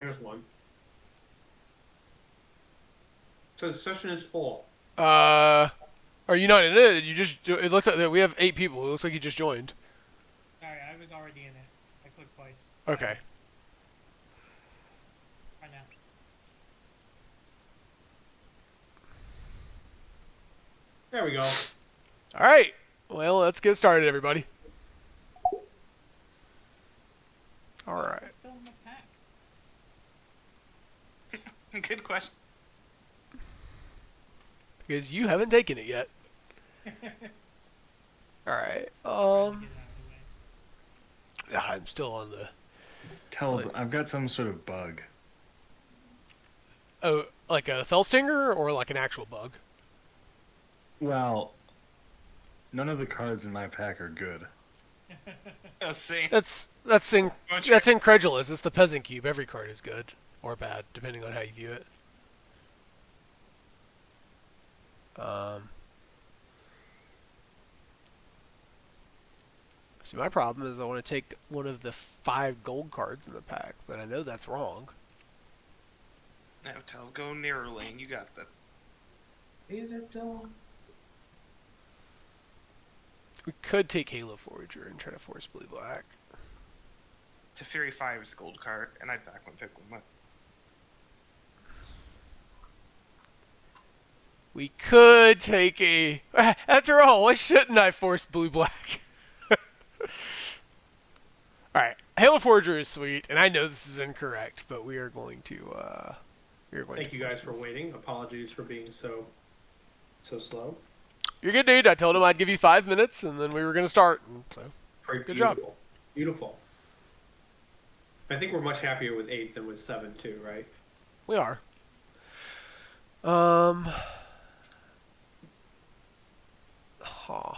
There's one. So the session is full. Are you not in it? You just. It looks like we have 8 people. It looks like you just joined. Sorry, I was already in it. I clicked twice. Okay. Right now. There we go. All right. Well, let's get started, everybody. All Why is right. it still in the pack? Good question. Because you haven't taken it yet. All right. Get it out of the way. I'm still on the. I've got some sort of bug. Oh, like a fell stinger or like an actual bug? Well, none of the cards in my pack are good. Let's see. That's incredulous. It's the Peasant Cube. Every card is good or bad, depending on how you view it. See, my problem is I want to take one of the 5 gold cards in the pack, but I know that's wrong. Now tell, go nearer lane. You got that. Is it though? We could take Halo Forager and try to force blue black. Teferi 5 is a gold card, and I'd back one pick one. We could take a. After all, why shouldn't I force blue black? Alright, Halo Forager is sweet, and I know this is incorrect, but we are going to. Thank you guys for waiting. Apologies for being so slow. You're good, dude. I told him I'd give you 5 minutes, and then we were going to start. And so, good job. Beautiful. I think we're much happier with 8 than with 7 too, right? We are. Huh.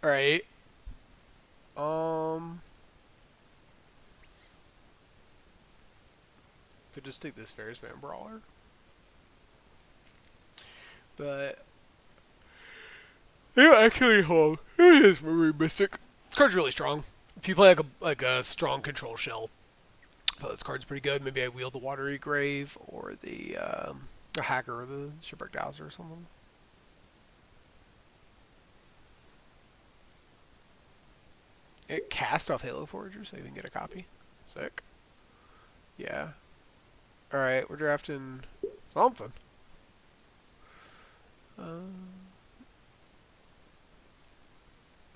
Alright. Could just take this Ferris Man Brawler. But yeah, actually, hold. It is Marine Mystic. This card's really strong. If you play like a strong control shell, this card's pretty good. Maybe I wield the Watery Grave or the Hacker or the Shipwrecked Dowser or something. It casts off Halo Forager, so you can get a copy. Sick. Yeah. Alright, we're drafting something.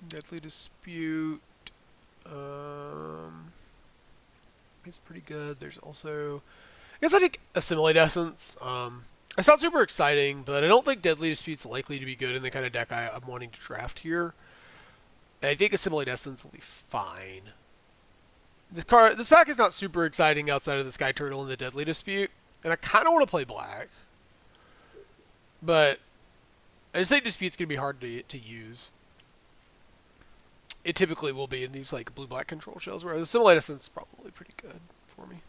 Deadly Dispute. It's pretty good. There's also, I guess I think Assimilate Essence. It's not super exciting, but I don't think Deadly Dispute's likely to be good in the kind of deck I'm wanting to draft here. And I think Assimilate Essence will be fine. This pack is not super exciting outside of the Sky Turtle and the Deadly Dispute, and I kind of want to play black. But I just think Dispute's going to be hard to use. It typically will be in these like blue-black control shells, whereas Assimilate Essence is probably pretty good for me.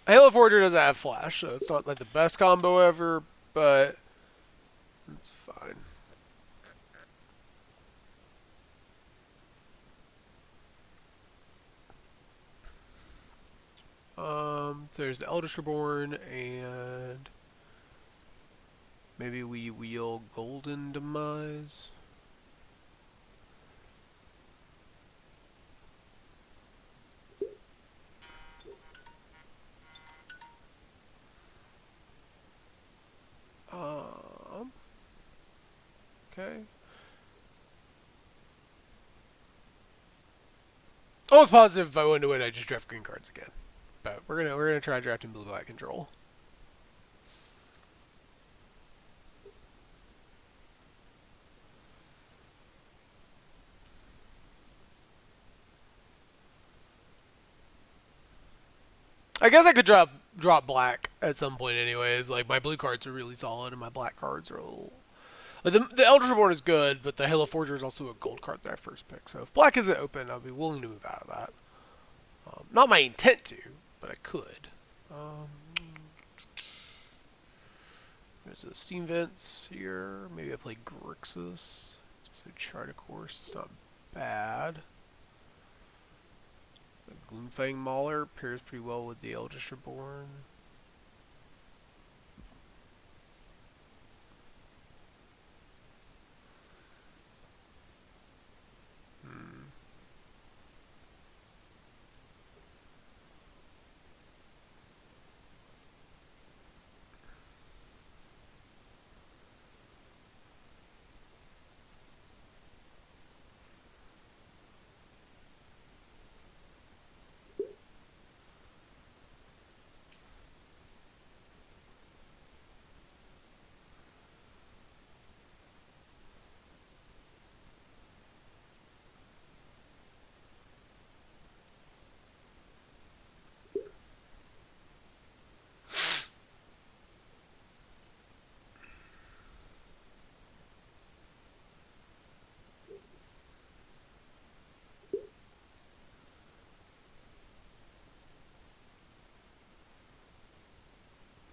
Halo Forager doesn't have Flash, so it's not like the best combo ever, but it's fine. There's the Eldritch Reborn, and maybe we wheel Golden Demise. Okay. Almost positive if I win to win, I just draft green cards again. But we're gonna try drafting blue black control. I guess I could drop black at some point anyways. Like my blue cards are really solid and my black cards are a little. Like the Eldritch Reborn is good, but the Halo Forger is also a gold card that I first picked. So if black isn't open, I'll be willing to move out of that. Not my intent to, but I could. There's a Steam Vents here. Maybe I play Grixis. Just a Chart of Course. It's not bad. The Gloomfang Mauler pairs pretty well with the Eldritch Reborn. Hmm.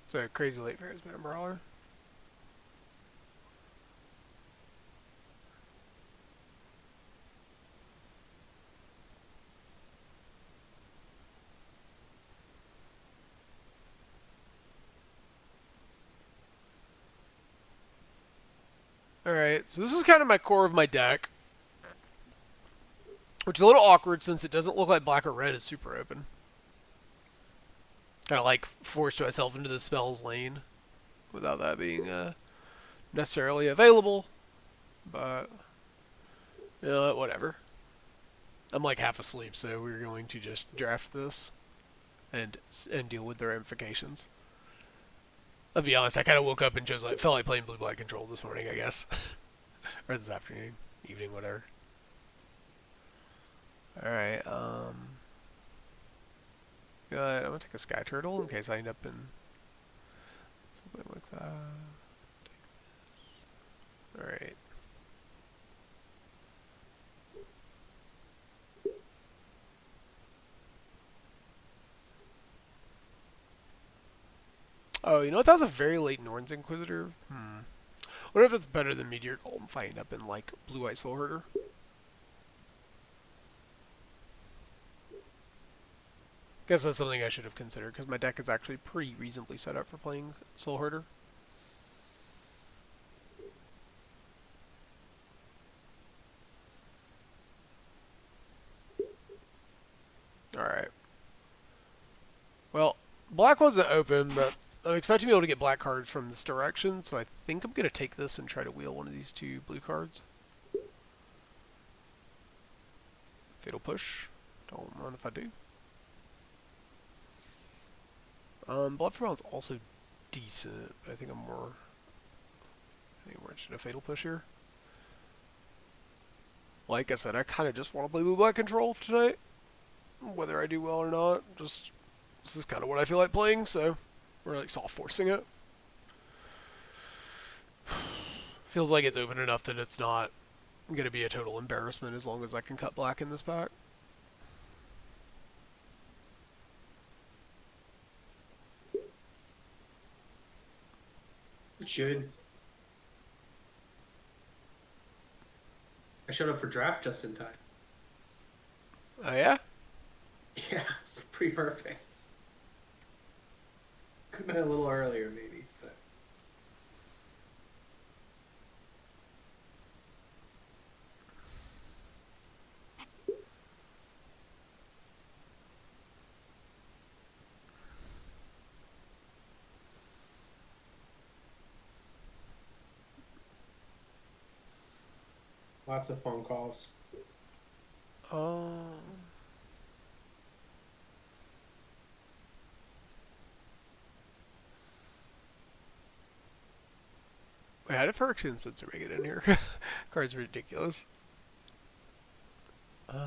So crazy late fairs, man, brawler. Alright, so this is kind of my core of my deck. Which is a little awkward since it doesn't look like black or red is super open. Kind of like forced myself into the spells lane without that being necessarily available. But, you know, whatever. I'm like half asleep, so we're going to just draft this and deal with the ramifications. I'll be honest, I kind of woke up and just like felt like playing blue-black control this morning, I guess. Or this afternoon, evening, whatever. Alright, good. I'm gonna take a sky turtle in case I end up in something like that. Take this. Alright. Oh, you know what? That was a very late Norn's Inquisitor. I wonder if that's better than Meteor Golem if I end up in, like, Blue-White Soul Herder. Guess that's something I should have considered, because my deck is actually pretty reasonably set up for playing Soul Herder. Alright. Well, black wasn't open, but I'm expecting to be able to get black cards from this direction, so I think I'm going to take this and try to wheel one of these two blue cards. Fatal Push. Don't mind if I do. Blood for Bound's also decent, but I think I'm more interested in a Fatal Push here. Like I said, I kind of just want to play blue-black control tonight. Whether I do well or not, just this is kind of what I feel like playing, so we're like soft forcing it. Feels like it's open enough that it's not going to be a total embarrassment as long as I can cut black in this pack. It should. I showed up for draft just in time. Oh yeah? Yeah, it's pretty perfect. Could have been a little earlier, maybe, but. Lots of phone calls. Wait, how did Phyrexian Sensor make it in here? Card's ridiculous. Odd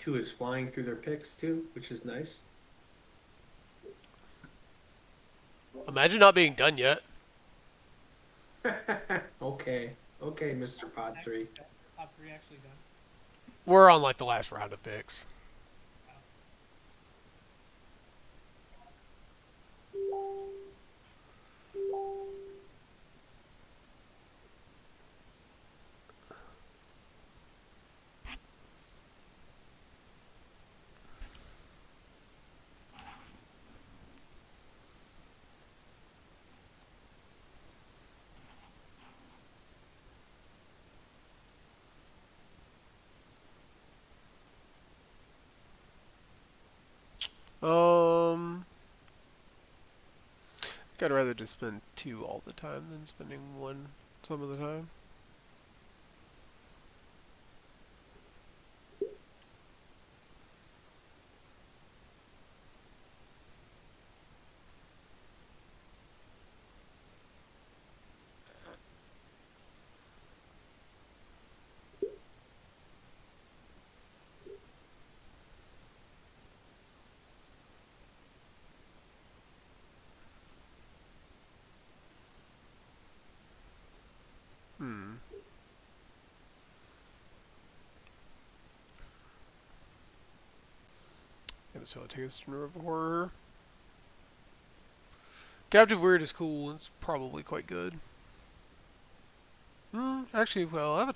2 is flying through their picks, too, which is nice. Imagine not being done yet. Okay, Mr. Pod 3. Top 3 actually done. We're on like the last round of picks. I think I'd rather just spend 2 all the time than spending 1 some of the time. Hmm. Yeah, so I'll take us to River Horror. Captive Weird is cool. It's probably quite good. Actually, well, I have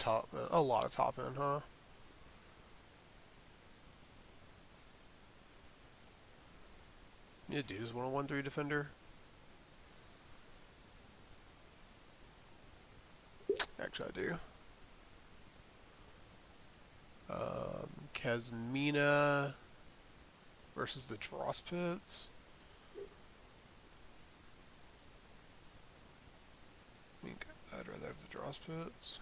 a lot of top end, huh? Yeah, do just want a 1/3 defender. Actually, I do. Kazmina versus the Dross Pits. I think I'd rather have the Dross Pits.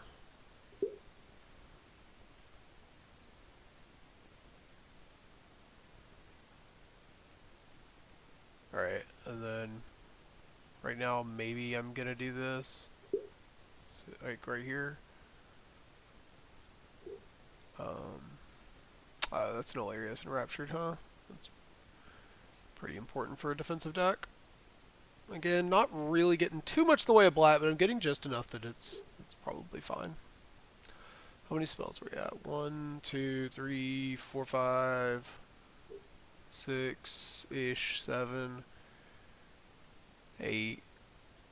Alright, and then right now maybe I'm gonna do this. So, like right here. That's no Hilarious and Raptured, huh? That's pretty important for a defensive deck. Again, not really getting too much in the way of Blat, but I'm getting just enough that it's probably fine. How many spells are we at? 1, 2, 3, 4, 5, 6-ish, 7, 8.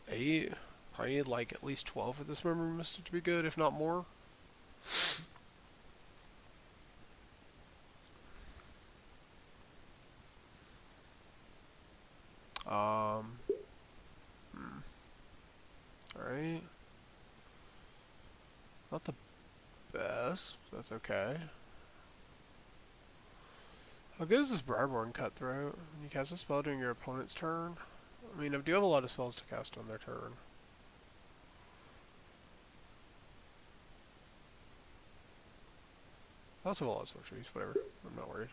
8. I need like at least 12 with this Memory Mystic to be good, if not more. Alright. Not the best. That's okay. How good is this Briarborn Cutthroat? When you cast a spell during your opponent's turn? I mean, I do have a lot of spells to cast on their turn. I also have a lot of sorceries, whatever. I'm not worried.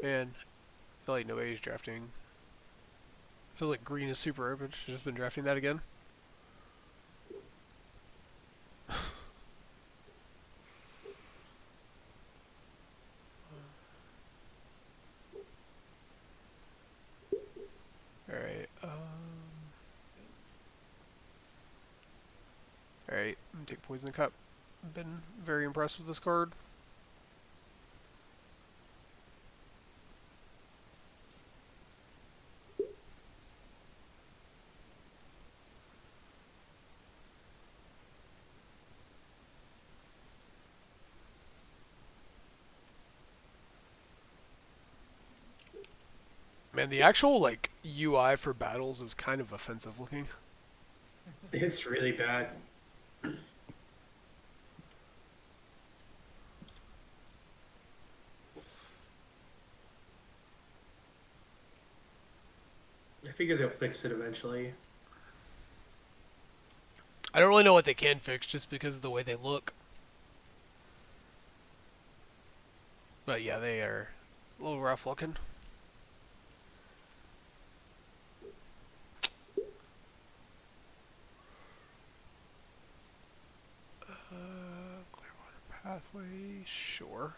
Man, I feel like nobody's drafting. Feels like green is super open. Should just been drafting that again. Alright, Alright, I'm gonna take Poison Cup. I've been very impressed with this card. Man, the actual like UI for battles is kind of offensive looking. It's really bad. I figure they'll fix it eventually. I don't really know what they can fix just because of the way they look. But yeah, they are a little rough looking. Clearwater Pathway, sure.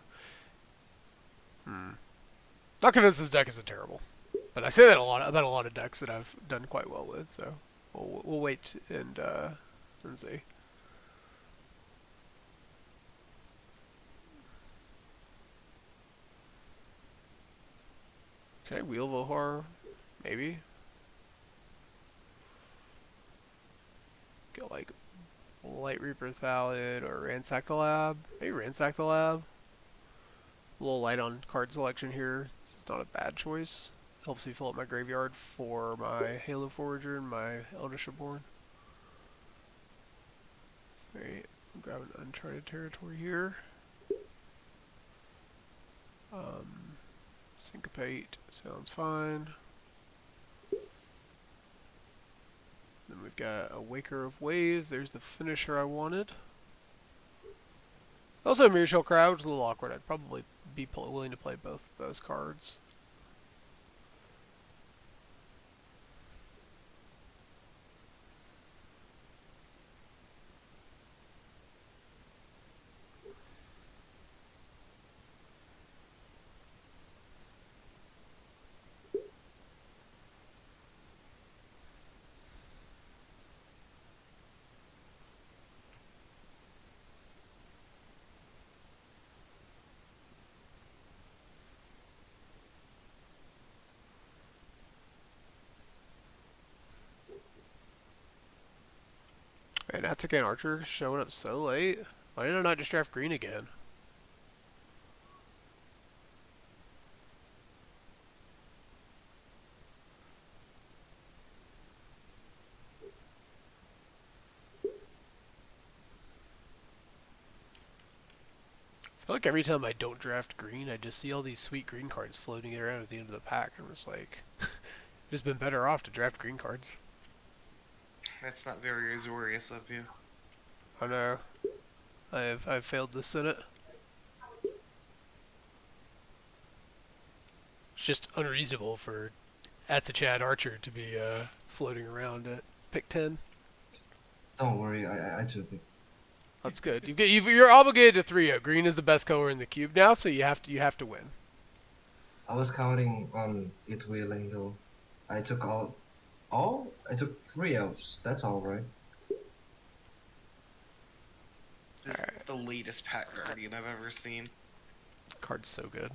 Not convinced this deck isn't terrible. But I say that about a lot of decks that I've done quite well with, so we'll wait and see. Can I wheel Vohar? Maybe. Get like Light Reaper Thallid or Ransack the Lab. Maybe Ransack the Lab. A little light on card selection here. It's not a bad choice. Helps me fill up my graveyard for my Halo Forager and my Eldritch Reborn. Alright, Grab an uncharted territory here. Syncopate sounds fine. Then we've got a Waker of Waves. There's the finisher I wanted. Also, Mirror Shell Crowd, which is a little awkward. I'd probably be willing to play both of those cards. And that's again Archer showing up so late. Why did I not just draft green again? I feel like every time I don't draft green, I just see all these sweet green cards floating around at the end of the pack. I'm just like, just been better off to draft green cards. That's not very Azorius of you. I know. I've failed the Senate. It's just unreasonable for at the Chad Archer to be floating around at pick 10. Don't worry, I took it. That's good. You're obligated to 3-0. Green is the best color in the cube now, so you have to win. I was counting on it wheeling though. I took I took 3 elves. That's all right. This is the latest Pat Guardian I've ever seen. Card's so good.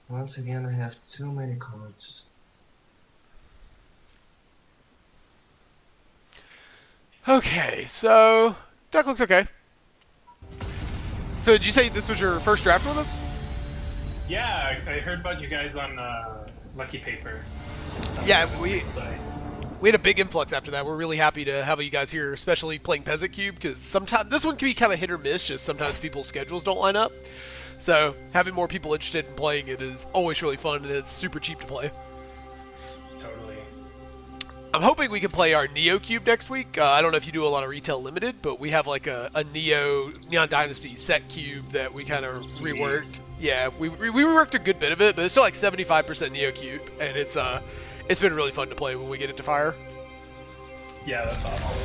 Once again, I have too many cards. Okay, so deck looks okay. So did you say this was your first draft with us? Yeah, I heard about you guys on Lucky Paper. Yeah, we Site. had a big influx after that. We're really happy to have you guys here, especially playing Peasant Cube, because sometimes this one can be kind of hit or miss. Just sometimes people's schedules don't line up. So having more people interested in playing it is always really fun, and it's super cheap to play. Totally. I'm hoping we can play our Neo Cube next week. I don't know if you do a lot of retail limited, but we have like a Neon Dynasty set cube that we kind of reworked. Yeah, we reworked a good bit of it, but it's still like 75% Neo Cube, and it's been really fun to play when we get it to fire. Yeah, that's awesome.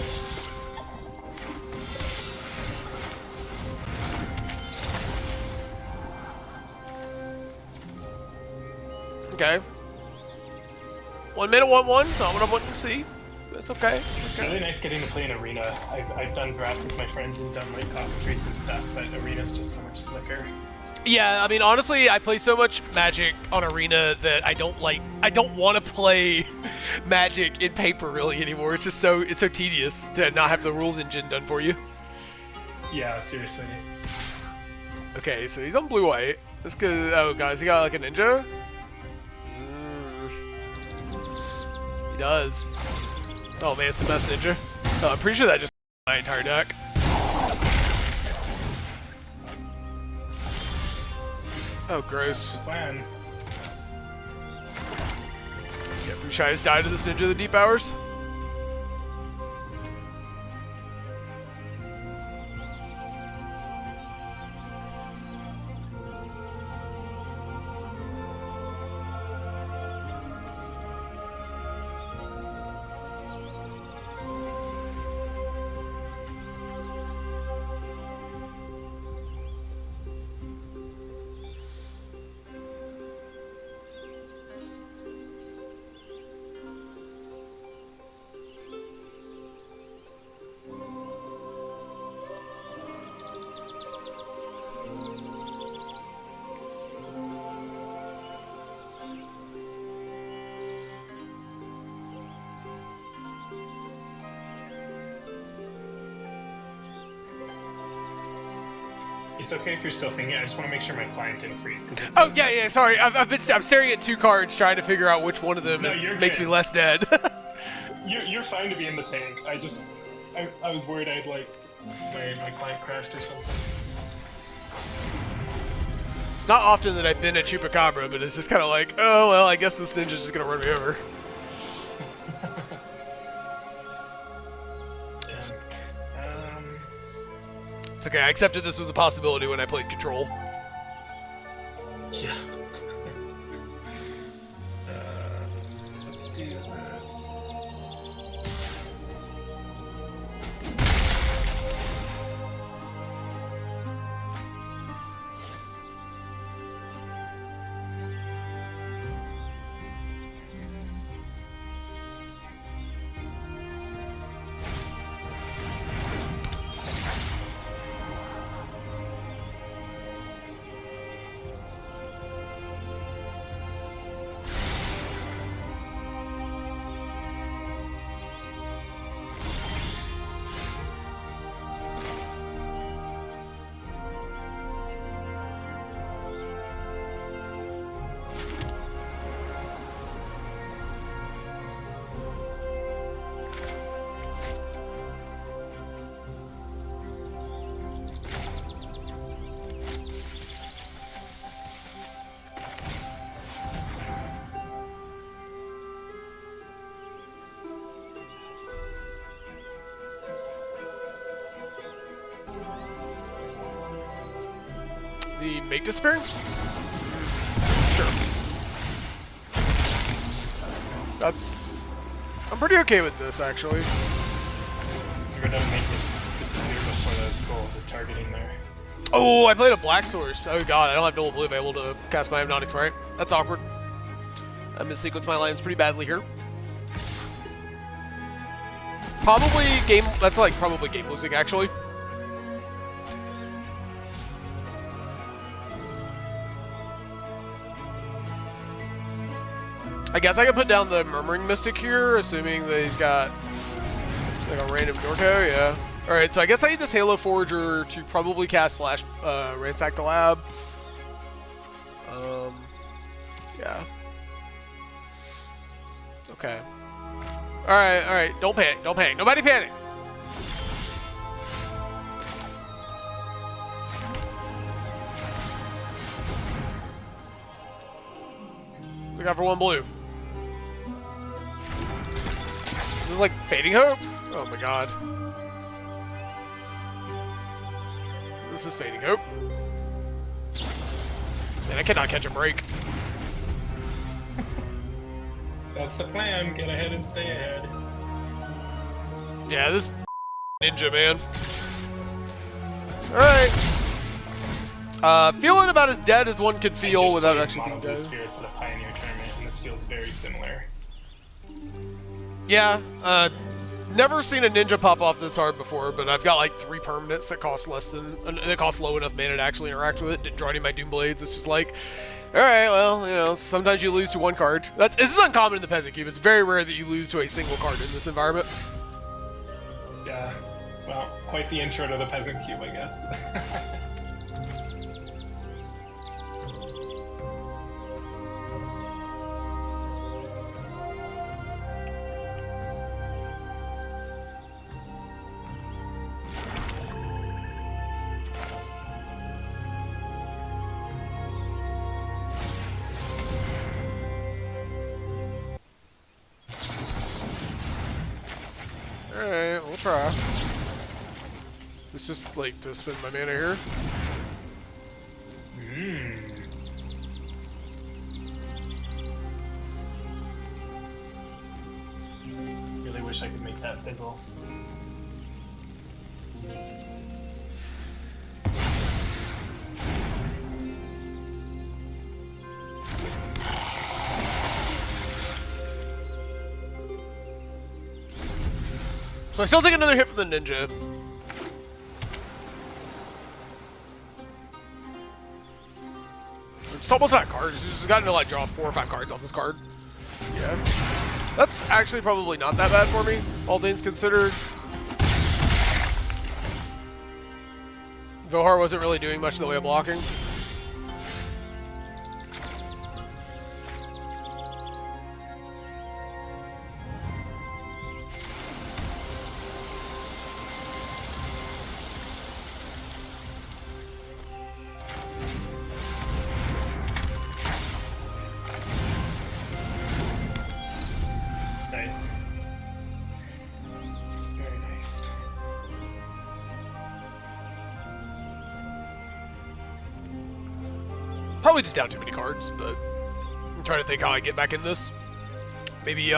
Okay. 1 minute, 1-1. Not what I'm wanting to see. That's okay. It's really nice getting to play in Arena. I've done drafts with my friends and done like coffee treats and stuff, but Arena's just so much slicker. Yeah, I mean, honestly, I play so much Magic on Arena that I don't want to play Magic in paper really anymore. It's so tedious to not have the rules engine done for you. Yeah, seriously. Okay, so he's on blue-white. This good. Oh, guys, he got like a ninja? He does. Oh, man, it's the best ninja. Oh, I'm pretty sure that just my entire deck. Oh, gross. Plan. Yeah, should I just die to this ninja of the deep hours? it's okay if you're still thinking. I just want to make sure my client didn't freeze. Oh yeah. Sorry, I'm staring at 2 cards trying to figure out which one of them No, you're makes good. me less dead. You're fine to be in the tank. I was worried I'd like my client crashed or something. It's not often that I've been at Chupacabra, but it's just kind of like, oh well, I guess this ninja's just gonna run me over. Yeah. It's okay. I accepted this was a possibility when I played Control. Yeah. Let's do this. The Make Disappearing? Sure. I'm pretty okay with this, actually. You're gonna make this disappear before that's cool. The targeting there. Oh, I played a Black Source. Oh god, I don't have Double Blue available to cast my Hypnotics, right? That's awkward. I missequenced my lines pretty badly here. That's probably game losing, actually. I guess I can put down the Murmuring Mystic here, assuming that he's got like a random Dorko, yeah. Alright, so I guess I need this Halo Forager to probably cast Flash, Ransack the Lab. Yeah. Okay. Alright, don't panic, nobody panic! Look out for 1 blue. This is like Fading Hope? Oh my god. This is Fading Hope. Man, I cannot catch a break. That's the plan. Get ahead and stay ahead. Yeah, this ninja, man. Alright. Feeling about as dead as one could feel without actually being dead. Spirits at a Pioneer tournament, and this feels very similar. Yeah, never seen a ninja pop off this hard before, but I've got like 3 permanents that cost low enough mana to actually interact with it. Didn't draw any of my Doom Blades. It's just like, alright, well, you know, sometimes you lose to 1 card. This is uncommon in the Peasant Cube. It's very rare that you lose to a single card in this environment. Yeah, well, quite the intro to the Peasant Cube, I guess. Alright, we'll try. It's just like to spend my mana here. Really wish I could make that fizzle. So I still take another hit from the ninja. I'm just almost out of cards. Just gotten to like draw 4 or 5 cards off this card. Yeah. That's actually probably not that bad for me, all things considered. Vohar wasn't really doing much in the way of blocking. Nice. Very nice. Probably just down too many cards, but I'm trying to think how I get back in this. Maybe,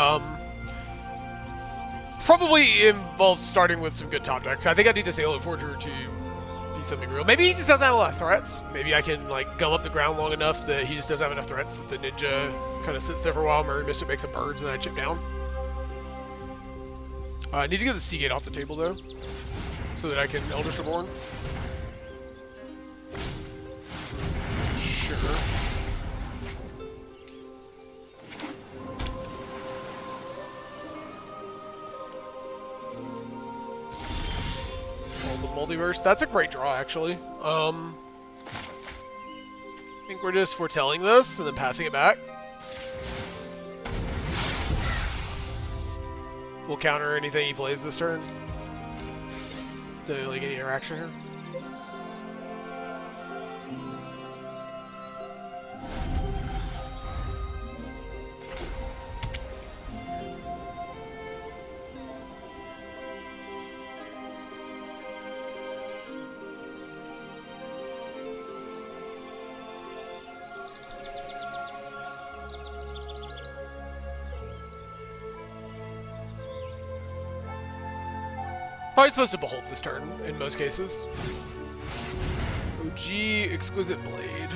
probably involves starting with some good top decks. I think I need this Halo Forger to be something real. Maybe he just doesn't have a lot of threats. Maybe I can, like, gum up the ground long enough that he just doesn't have enough threats that the ninja kind of sits there for a while. Murray Mystic makes some birds, and then I chip down. I need to get the Seagate off the table, though, so that I can Eldritch Reborn. Sure. Well, the multiverse, that's a great draw, actually. I think we're just foretelling this and then passing it back. We'll counter anything he plays this turn. Do like any interaction here? Probably supposed to behold this turn in most cases. OG Exquisite Blade.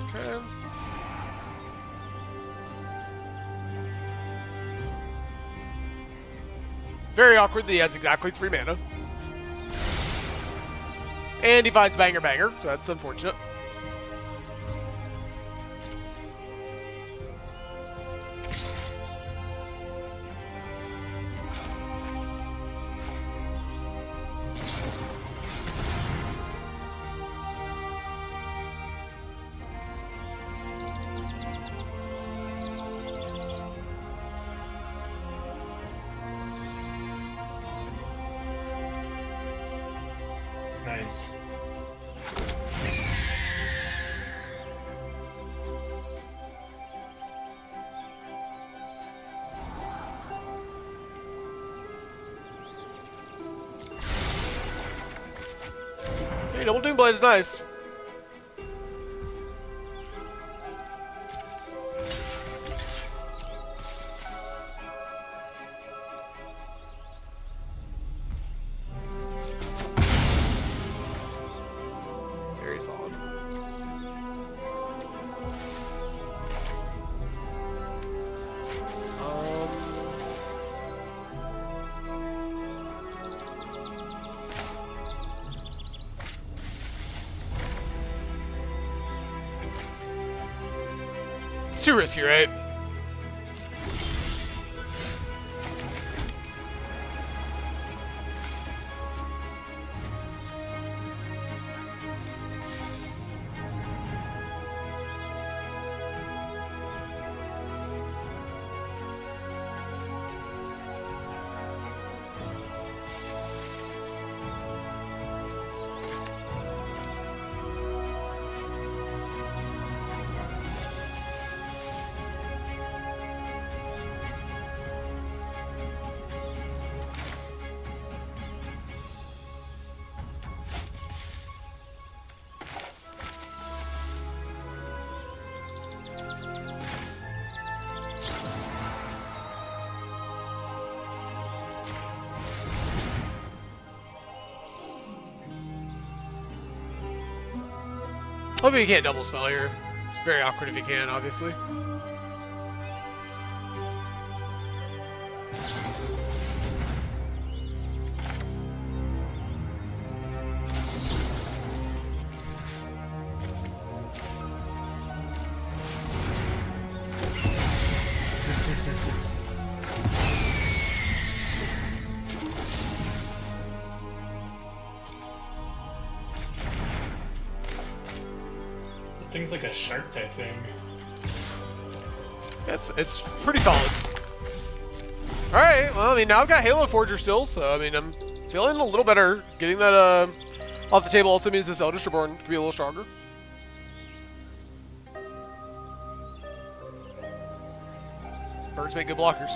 Okay. Very awkward that he has exactly 3 mana. And he finds Banger Banger, so that's unfortunate. Nice. Hey, Double Doom Blade is nice. Very solid. It's too risky, right? Hoping you can't double spell here. It's very awkward if you can, obviously. thing's like a shark type thing. It's pretty solid. All right. Well, I mean, now I've got Halo Forger still, so I mean, I'm feeling a little better. Getting that off the table also means this Eldritch Reborn could be a little stronger. Birds make good blockers.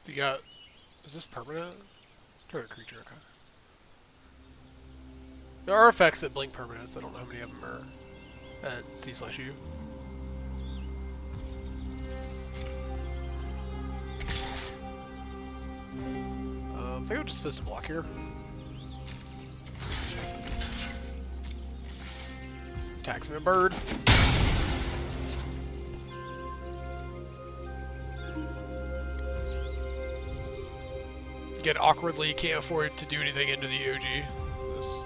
You got... Is this permanent? Target creature, okay. There are effects that blink permanents. I don't know how many of them are at C/U. I think I'm just supposed to block here. Attacks me a bird. Get awkwardly can't afford to do anything into the OG. This.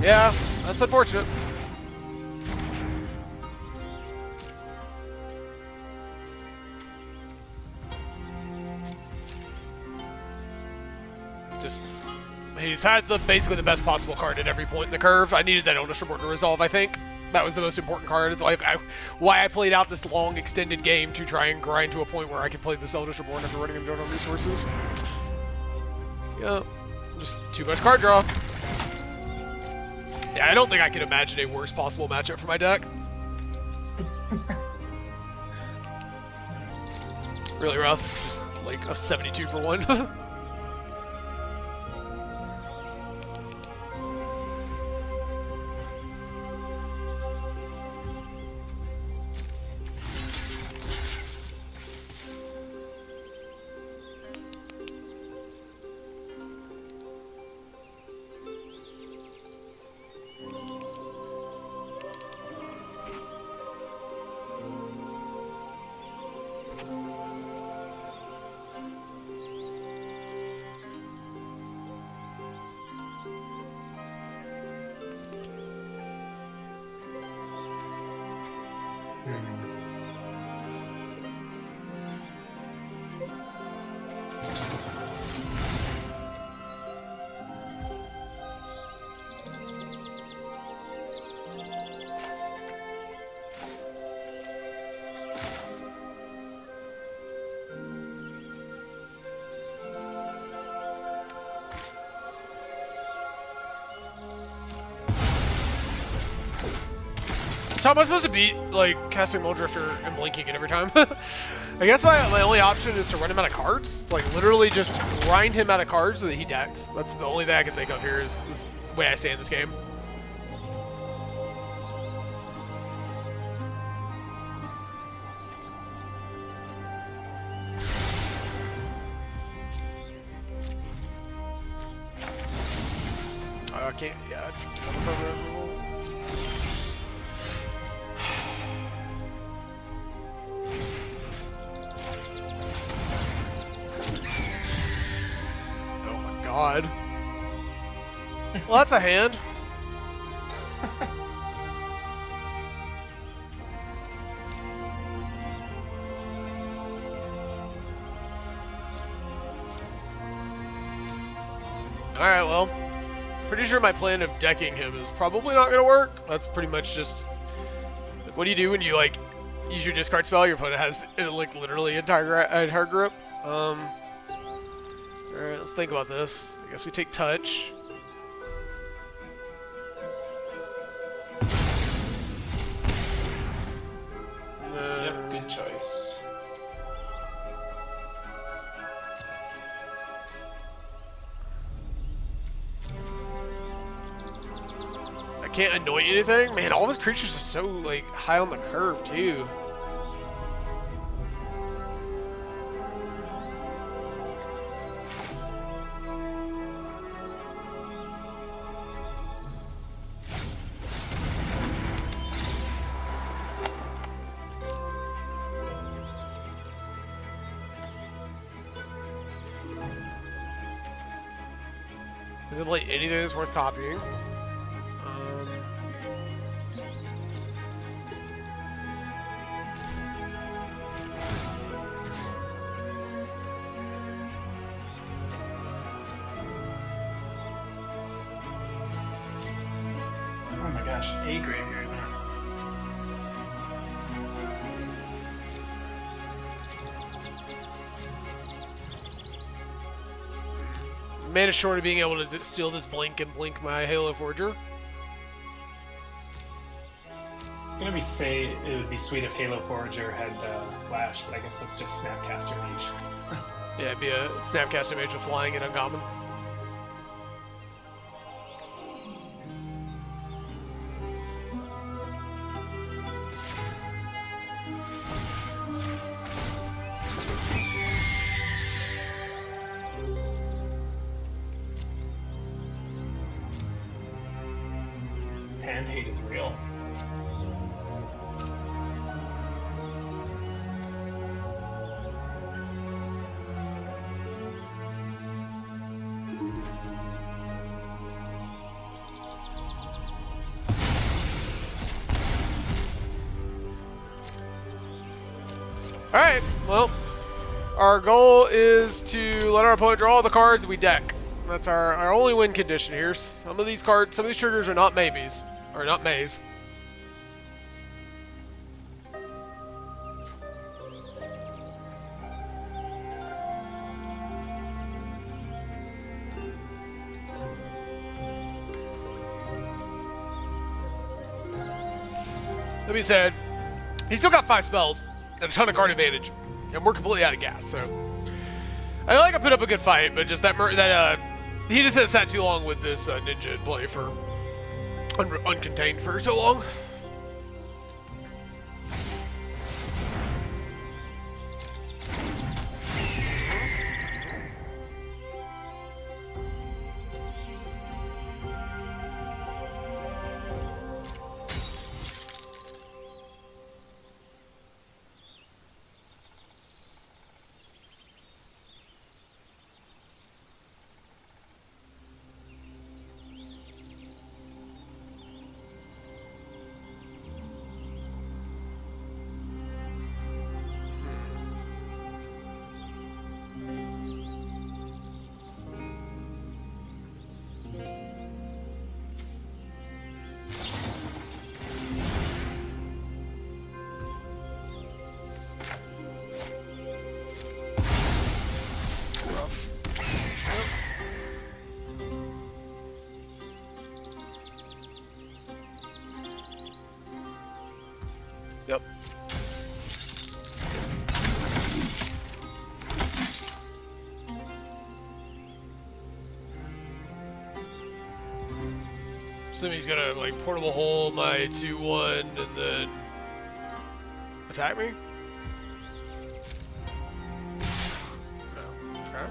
Yeah, that's unfortunate. Just, he's had basically the best possible card at every point in the curve. I needed that Eldritch Reborn to resolve, I think. That was the most important card. It's why I played out this long, extended game to try and grind to a point where I could play this Eldritch Reborn after running into no resources. Yeah, just too much card draw. Yeah, I don't think I can imagine a worse possible matchup for my deck. Really rough. Just like a 72 for 1. So how am I supposed to beat, like, casting Muldrifter and blinking it every time? I guess my only option is to run him out of cards. It's like literally just grind him out of cards so that he decks. That's the only thing I can think of here is the way I stay in this game. I can't, yeah, double permanent removal. God. Well, that's a hand. Alright, well. Pretty sure my plan of decking him is probably not going to work. That's pretty much just... What do you do when you, like, use your discard spell? Your opponent has, like, literally entire grip. Alright, let's think about this. I guess we take touch. good choice. I can't anoint anything? Man, all of his creatures are so, like, high on the curve, too. Doesn't play anything that's worth copying. Oh my gosh, a graveyard now. Mana short of being able to steal this blink and blink my Halo Forger. I'm gonna say it would be sweet if Halo Forager had Flash, but I guess that's just Snapcaster Mage. Yeah, it'd be a Snapcaster Mage with flying and uncommon. Fan hate is real. Alright, well, our goal is to let our opponent draw all the cards we deck. That's our only win condition here. Some of these triggers are not maybes, or not maze. That being said, he's still got 5 spells and a ton of card advantage, and we're completely out of gas. So I feel like I put up a good fight, but just he just has sat too long with this ninja in play for uncontained for so long. Rough. Yep. Assuming he's gonna like portable hole my 2/1 and then attack me. No. Okay.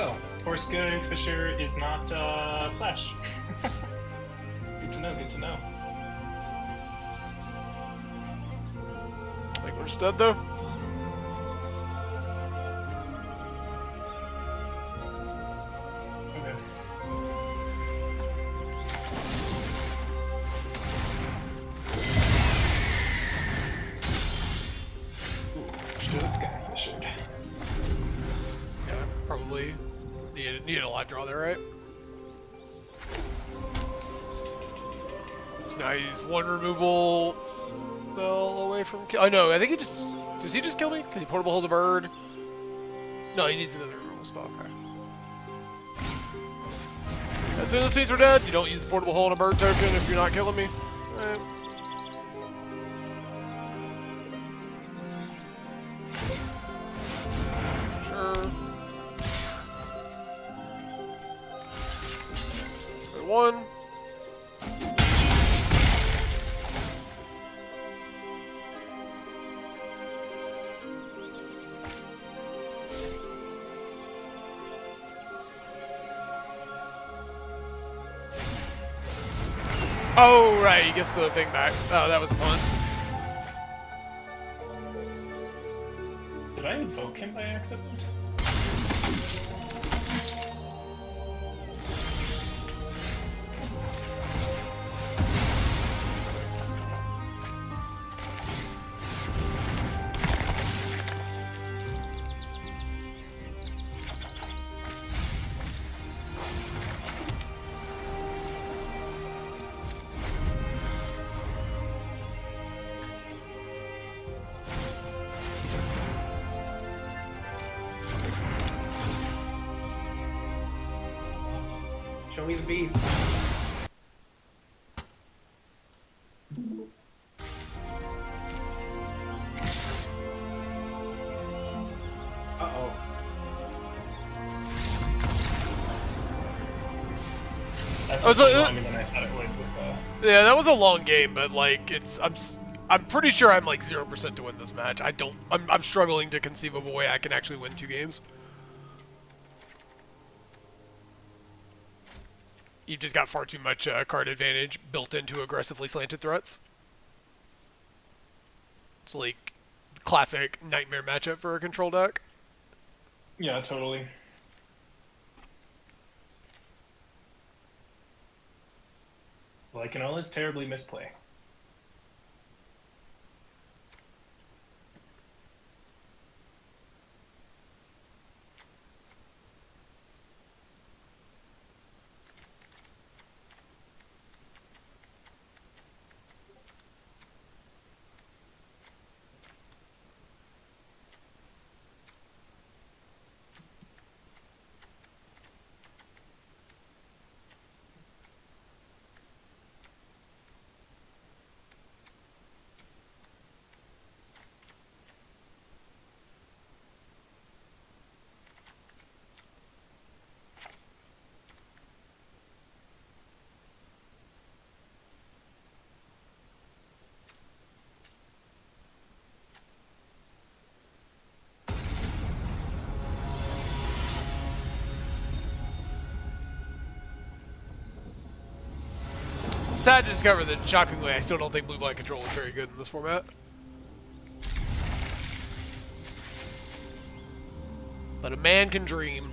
Oh, Force Fisher is not Flash. Good to know, good to know. Like we're stud though. Okay. draw there, right? So now he's one removal spell away from kill. Oh no, I think he just... Does he just kill me? Can he portable hold a bird? No, he needs another removal spell, okay. As soon as these are dead, you don't use the portable hold a bird token if you're not killing me. Alright. Sure. Good one. Oh, right, he gets the thing back. Oh, that was fun. Did I invoke him by accident? Show me the beef. Uh-oh. That's Oh, so- longer than I thought it would with Yeah, that was a long game, but like I'm pretty sure I'm like 0% to win this match. I'm struggling to conceive of a way I can actually win 2 games. You've just got far too much card advantage built into aggressively slanted threats. It's like classic nightmare matchup for a control deck. Yeah, totally. Well, I can always terribly misplay. Sad to discover that, shockingly, I still don't think blue-black control is very good in this format. But a man can dream.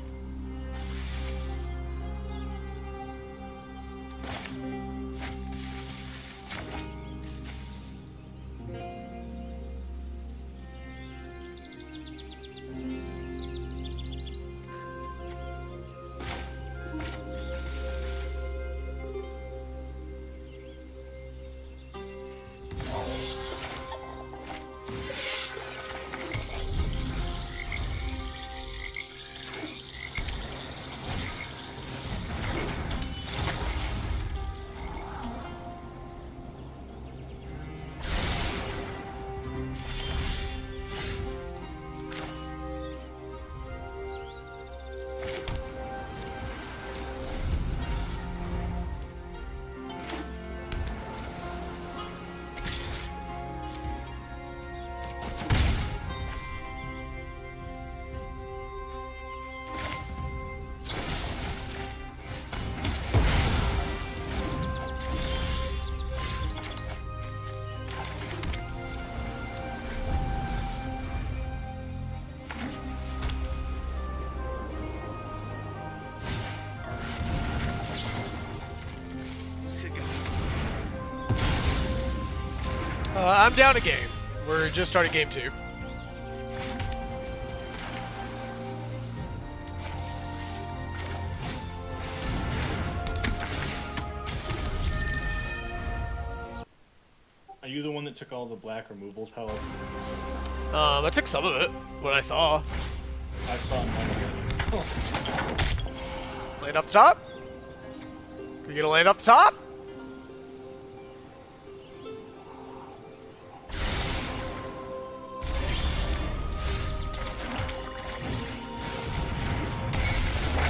I'm down a game. We're just starting game 2. Are you the one that took all the black removals pellets? I took some of it, what I saw. I saw none of it. Land off the top? Are you gonna land off the top?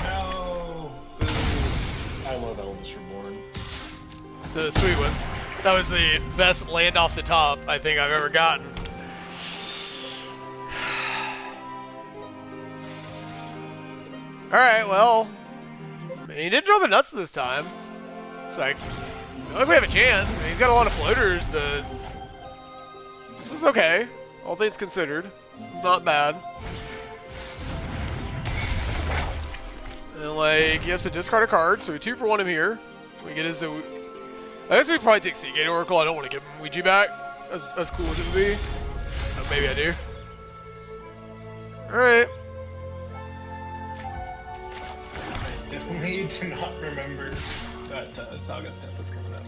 No. I love Elvis Reborn. It's a sweet one. That was the best land off the top I think I've ever gotten. Alright, well. He didn't draw the nuts this time. It's like, I think we have a chance. I mean, he's got a lot of floaters, but this is okay. All things considered. This is not bad. And like, he has to discard a card, so we 2-for-1 him here. We get his. I guess we probably take Seagate Oracle. I don't want to give him Ouija back. As cool as it would be. Maybe I do. Alright. I definitely do not remember that Saga step was coming up.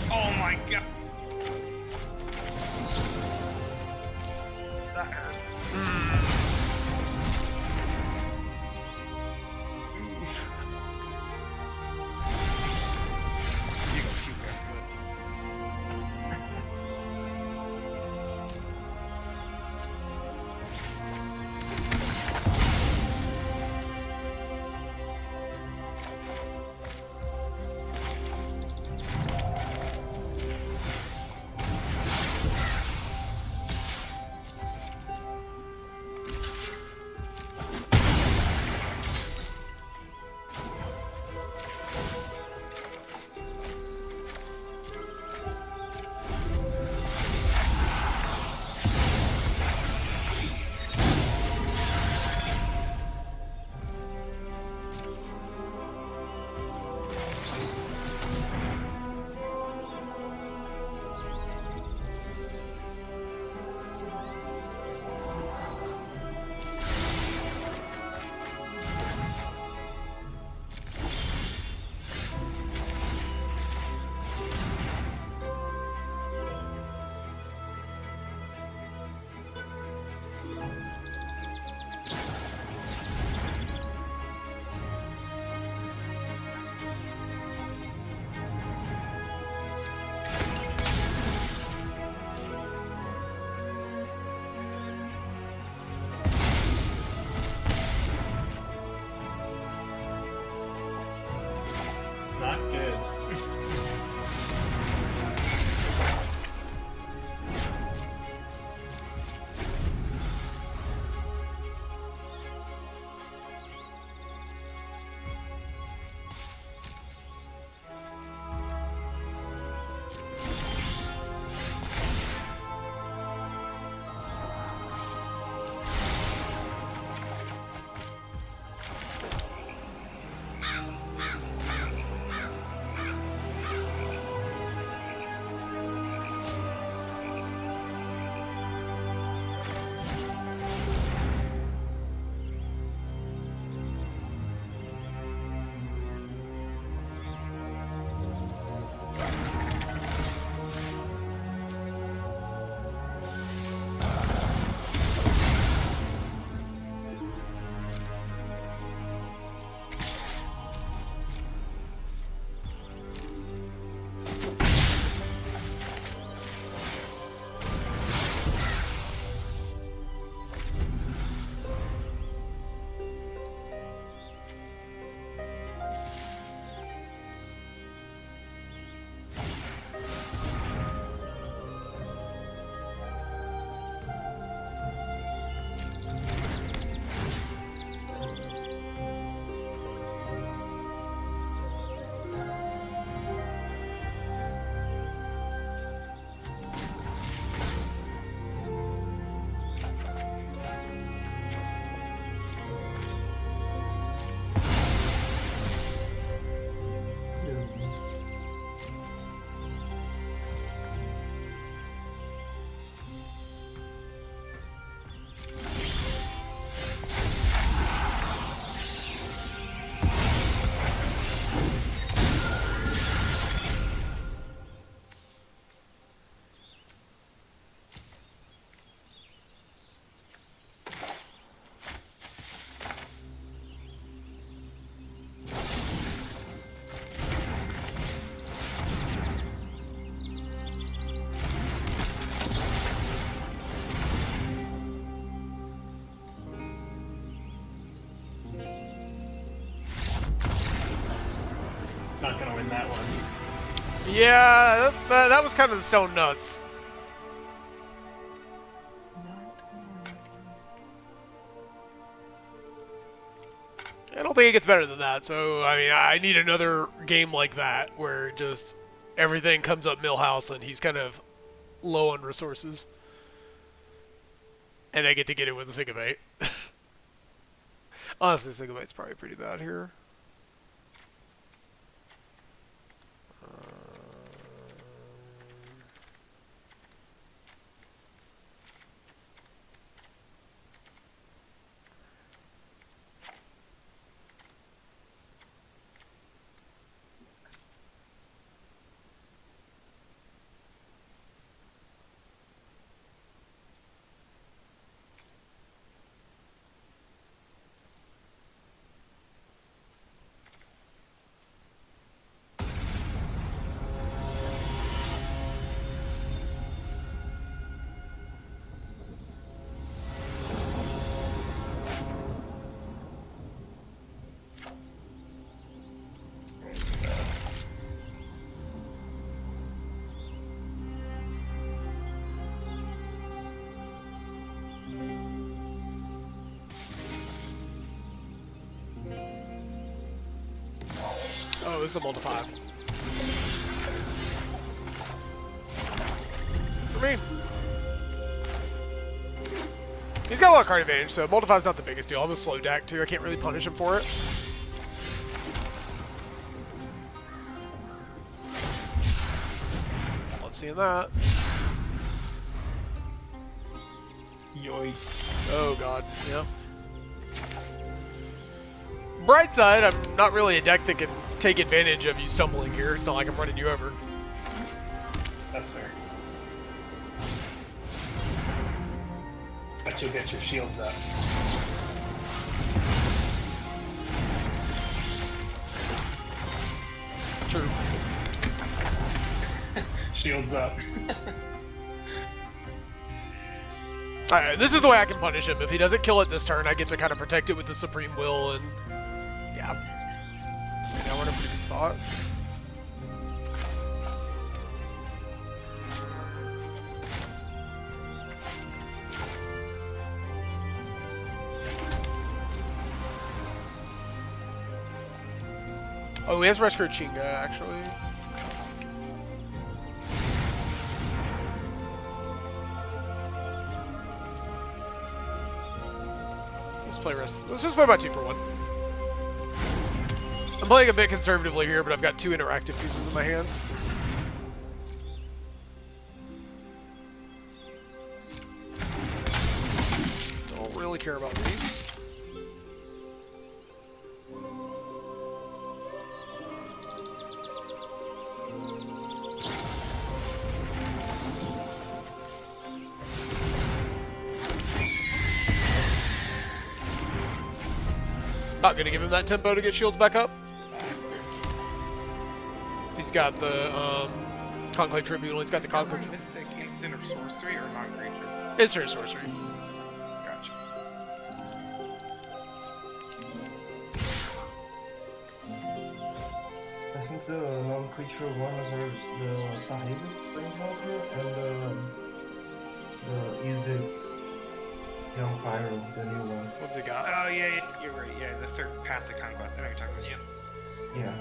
Oh my god. That hurt. You go shoot back to it. Yeah, that was kind of the stone nuts. I don't think it gets better than that. So, I mean, I need another game like that where just everything comes up Millhouse and he's kind of low on resources. And I get to get it with a Sycovate. Honestly, Sycovate's probably pretty bad here. Oh, this is a multi-5. For me. He's got a lot of card advantage, so multi-5's not the biggest deal. I'm a slow deck, too. I can't really punish him for it. Love seeing that. Yoiks. Oh, God. Yeah. Bright side, I'm not really a deck that can take advantage of you stumbling here. It's not like I'm running you over. That's fair. But you'll get your shields up. True. Shields up. Alright, this is the way I can punish him. If he doesn't kill it this turn, I get to kind of protect it with the Supreme Will, and yeah. Right now we're in a pretty good spot. Oh, he has Rescue Chinga, actually. Let's play rest. Let's just play by 2 for 1. I'm playing a bit conservatively here, but I've got 2 interactive pieces in my hand. Don't really care about these. Not gonna give him that tempo to get shields back up. He's got the Conclave Tribunal. He's got the Conclave. Mystic, instant or sorcery or non-creature? Instant or sorcery. Gotcha. I think the non-creature one is the Sahib Planeswalker and the Izzet Young Pyro, the new one. What's he got? Oh yeah, you're right. Yeah, the third passive conquest. I know you're talking about. Yeah. Yeah.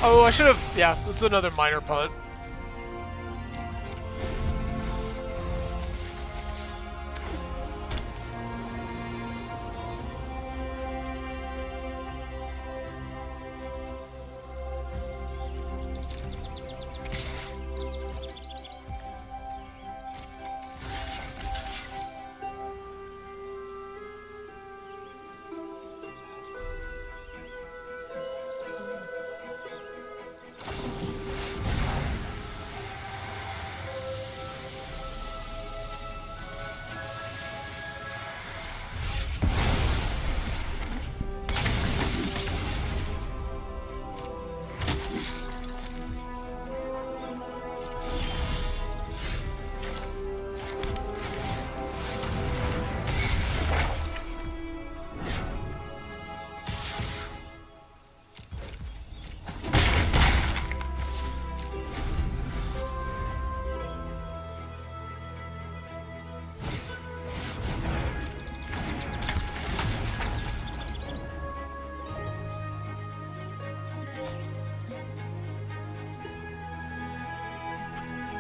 Oh, I should have. Yeah, this is another minor punt.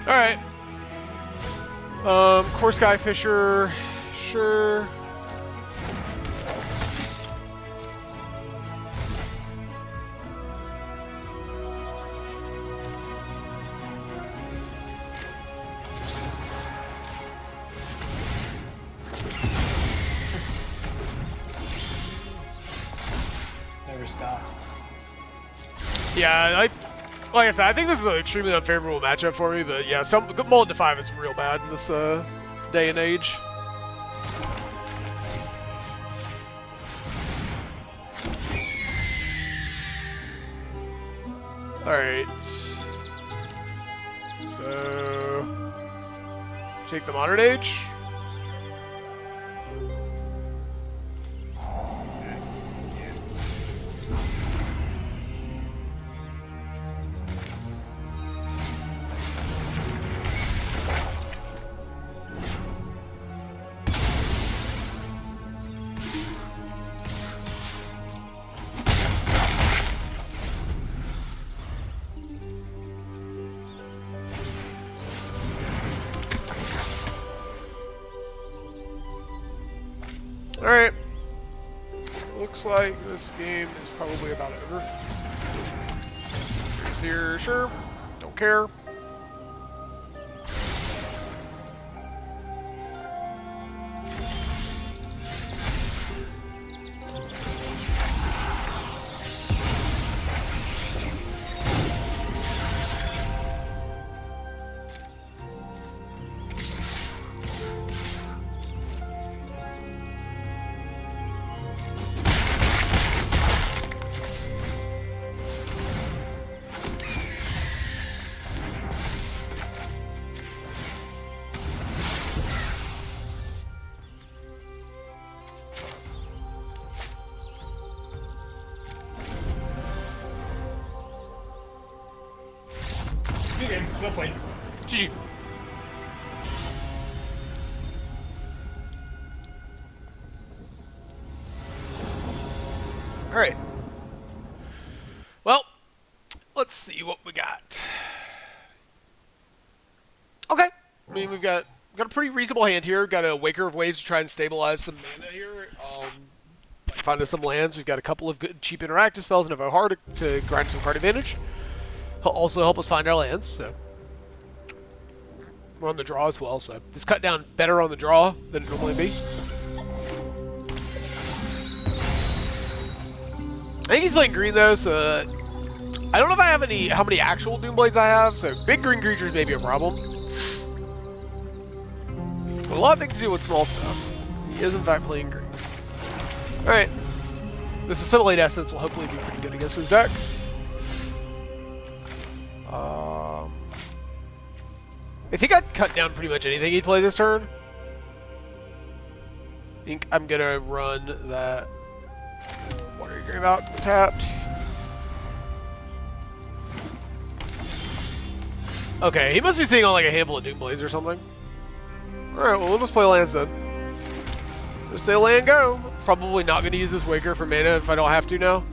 Alright. Core Sky Fisher. Sure. Never stops. Yeah, like I said, I think this is an extremely unfavorable matchup for me, but yeah, mullet to 5 is real bad in this day and age. Alright. So... take the modern age. Alright. Looks like this game is probably about over. Freeze here, sure. Don't care. Good game. Well played. GG. Alright. Well, let's see what we got. Okay. I mean, we've got a pretty reasonable hand here. Got a Waker of Waves to try and stabilize some mana here. Find us some lands. We've got a couple of good, cheap interactive spells and a Vohar to grind some card advantage. He'll also help us find our lands, so we're on the draw as well, so this cut down better on the draw than it normally be. I think he's playing green though, so I don't know if I have how many actual Doomblades I have, so big green creatures may be a problem. But a lot of things to do with small stuff. He is in fact playing green. Alright. This Assimilate Essence will hopefully be pretty good against his deck. I think I'd cut down pretty much anything he'd play this turn. I think I'm gonna run that Watery Grave out tapped. Okay, he must be sitting on like a handful of Doomblades or something. Alright, well we'll just play lands then. Just say land go. Probably not gonna use this Waker for mana if I don't have to now.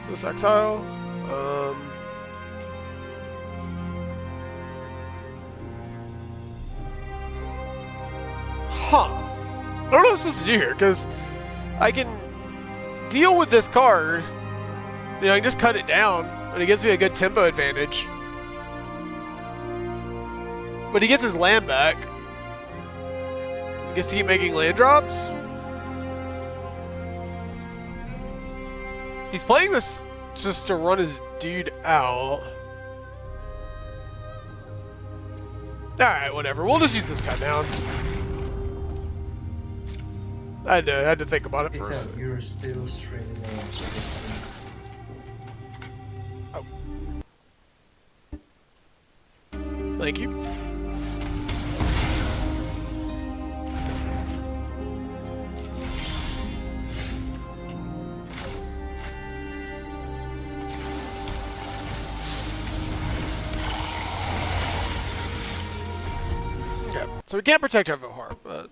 This exile. Huh. I don't know what I'm supposed to do here, because I can deal with this card. You know, I can just cut it down, and it gives me a good tempo advantage. But he gets his land back. He gets to keep making land drops. He's playing this just to run his dude out. Alright, whatever. We'll just use this cut down. I had to think about it for a second. You're still streaming Oh. Thank you. Okay, so we can't protect our Vohar, but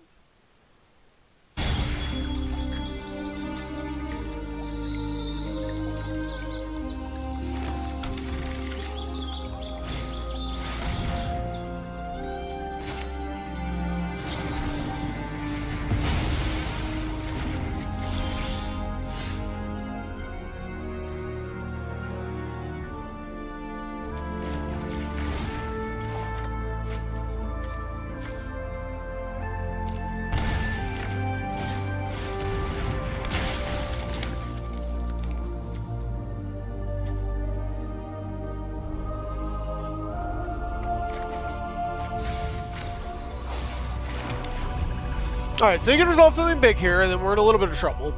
Alright, so he can resolve something big here, and then we're in a little bit of trouble.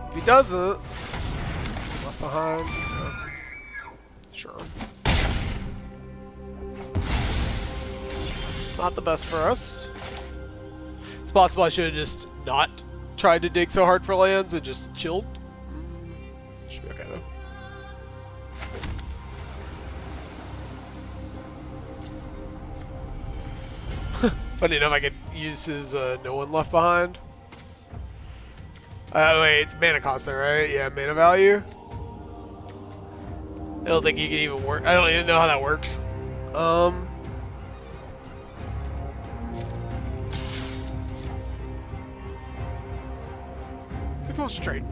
If he doesn't... Left behind. Yeah. Sure. Not the best for us. It's possible I should have just not tried to dig so hard for lands and just chilled. Should be okay, though. Funny enough, I could use his no one left behind. Wait, it's mana cost there, right? Yeah, mana value. I don't think you can even work. I don't even know how that works. I feel straight.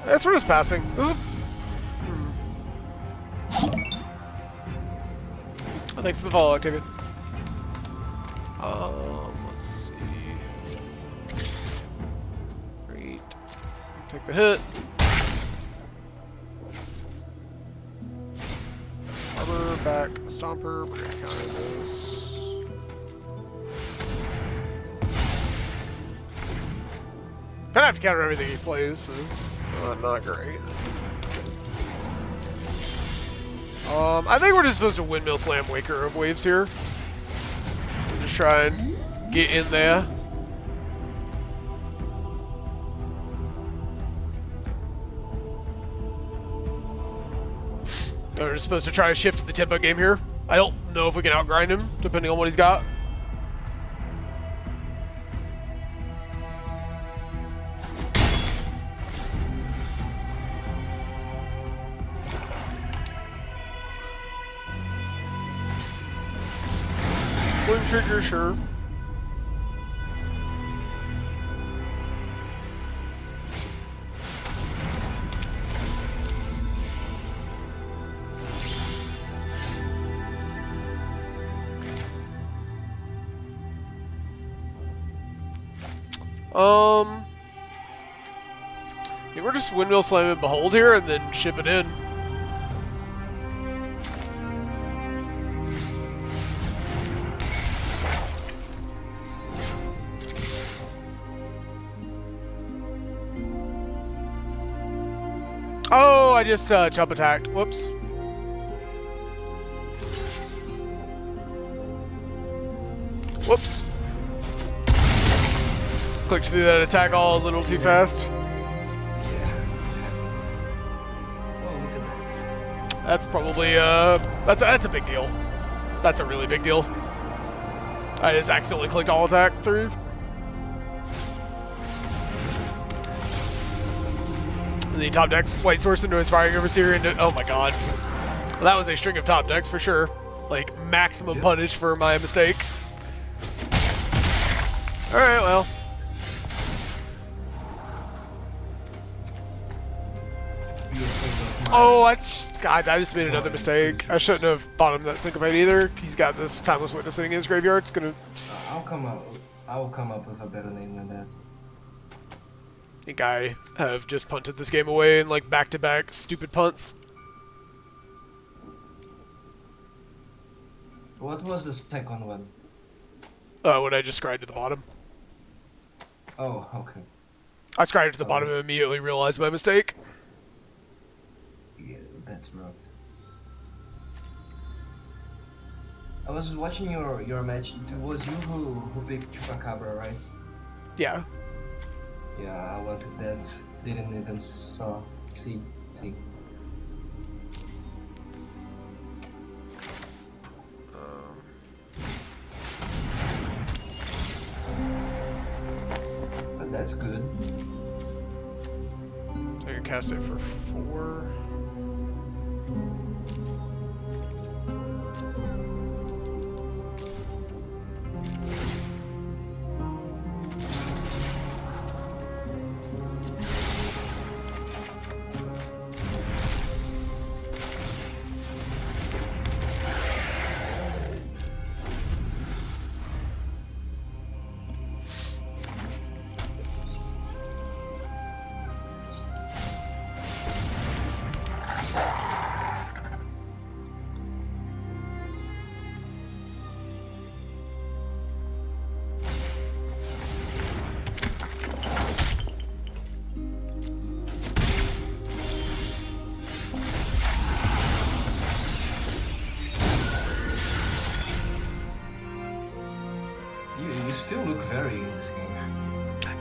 That's for just passing. This is. Oh, thanks for the follow, Octavian. Let's see. Great. Take the hit. Armor back, Stomper. We're gonna counter this. Kinda have to counter everything he plays, so not great. I think we're just supposed to windmill slam Waker of Waves here. Just try and get in there. We're just supposed to try to shift the tempo game here. I don't know if we can outgrind him, depending on what he's got. Flame trigger, sure. Yeah, we're just windmill slamming Behold here and then ship it in. Oh, I just jump attacked. Whoops. Whoops. Clicked through that attack all a little too fast. That's probably that's a big deal. That's a really big deal. I just accidentally clicked all attack through. And then top decks White Source into his Firing Overseer and oh my god. Well, that was a string of top decks for sure. Like maximum punish for my mistake. Alright, well. Oh, God, I just made another mistake. I shouldn't have bought him that Syncopate either. He's got this Timeless Witness sitting in his graveyard. It's gonna... I will come up with a better name than that. I think I have just punted this game away in like back-to-back stupid punts. What was the second one? What I just scried to the bottom. Oh, okay. I scried to the bottom and immediately realized my mistake. Yeah, that's rough. I was watching your match. It was you who picked Chupacabra, right? Yeah. Yeah, I wanted that. Didn't even see. But that's good. So I can cast it for 4.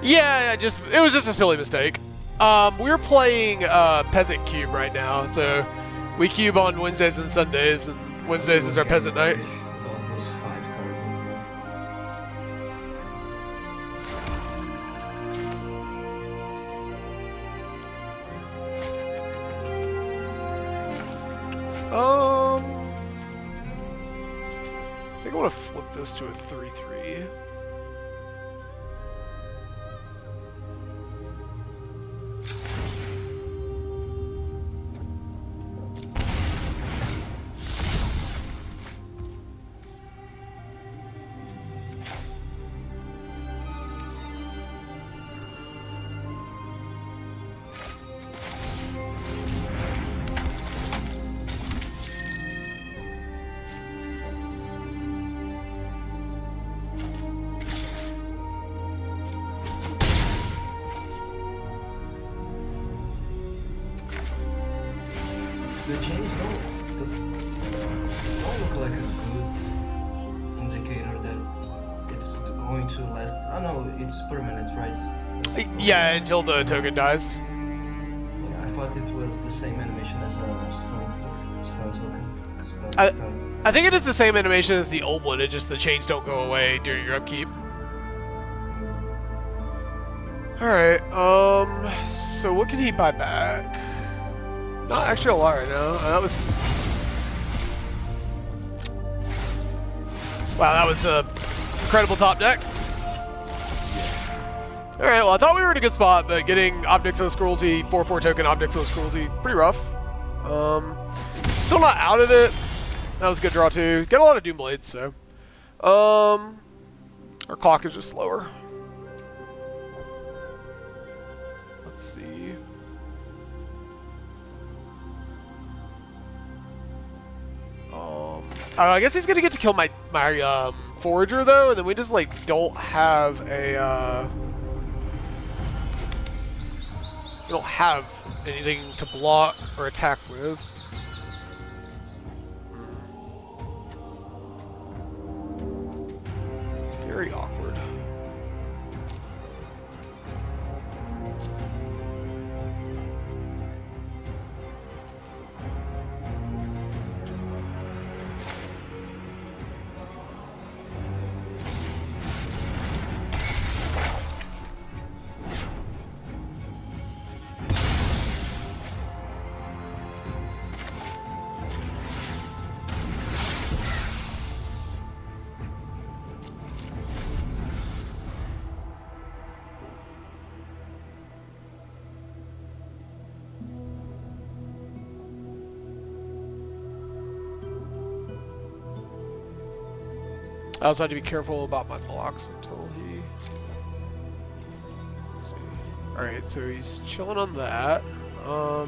Yeah, it was just a silly mistake. We're playing Peasant Cube right now, so we cube on Wednesdays and Sundays, and Wednesdays is our peasant night. About those 5 cards in there. I think I want to flip this to a 3/3. The chains don't look like a good indicator that it's going to last. I know it's permanent, right? Yeah, until the token dies. Yeah, I thought it was the same animation as stun token. I think it is the same animation as the old one. It just the chains don't go away during your upkeep. All right. So what can he buy back? Not actually a lot right now. That was. Wow, that was a incredible top deck. All right. Well, I thought we were in a good spot, but getting Obnixos Cruelty, 4/4 token Obnixos Cruelty, pretty rough. Still not out of it. That was a good draw too. Get a lot of Doom Blades, so. Our clock is just slower. Let's see. I guess he's gonna get to kill my forager though, and then we just like don't have a we don't have anything to block or attack with. Very awkward. I also have to be careful about my blocks until he... Let's see. Alright, so he's chilling on that. I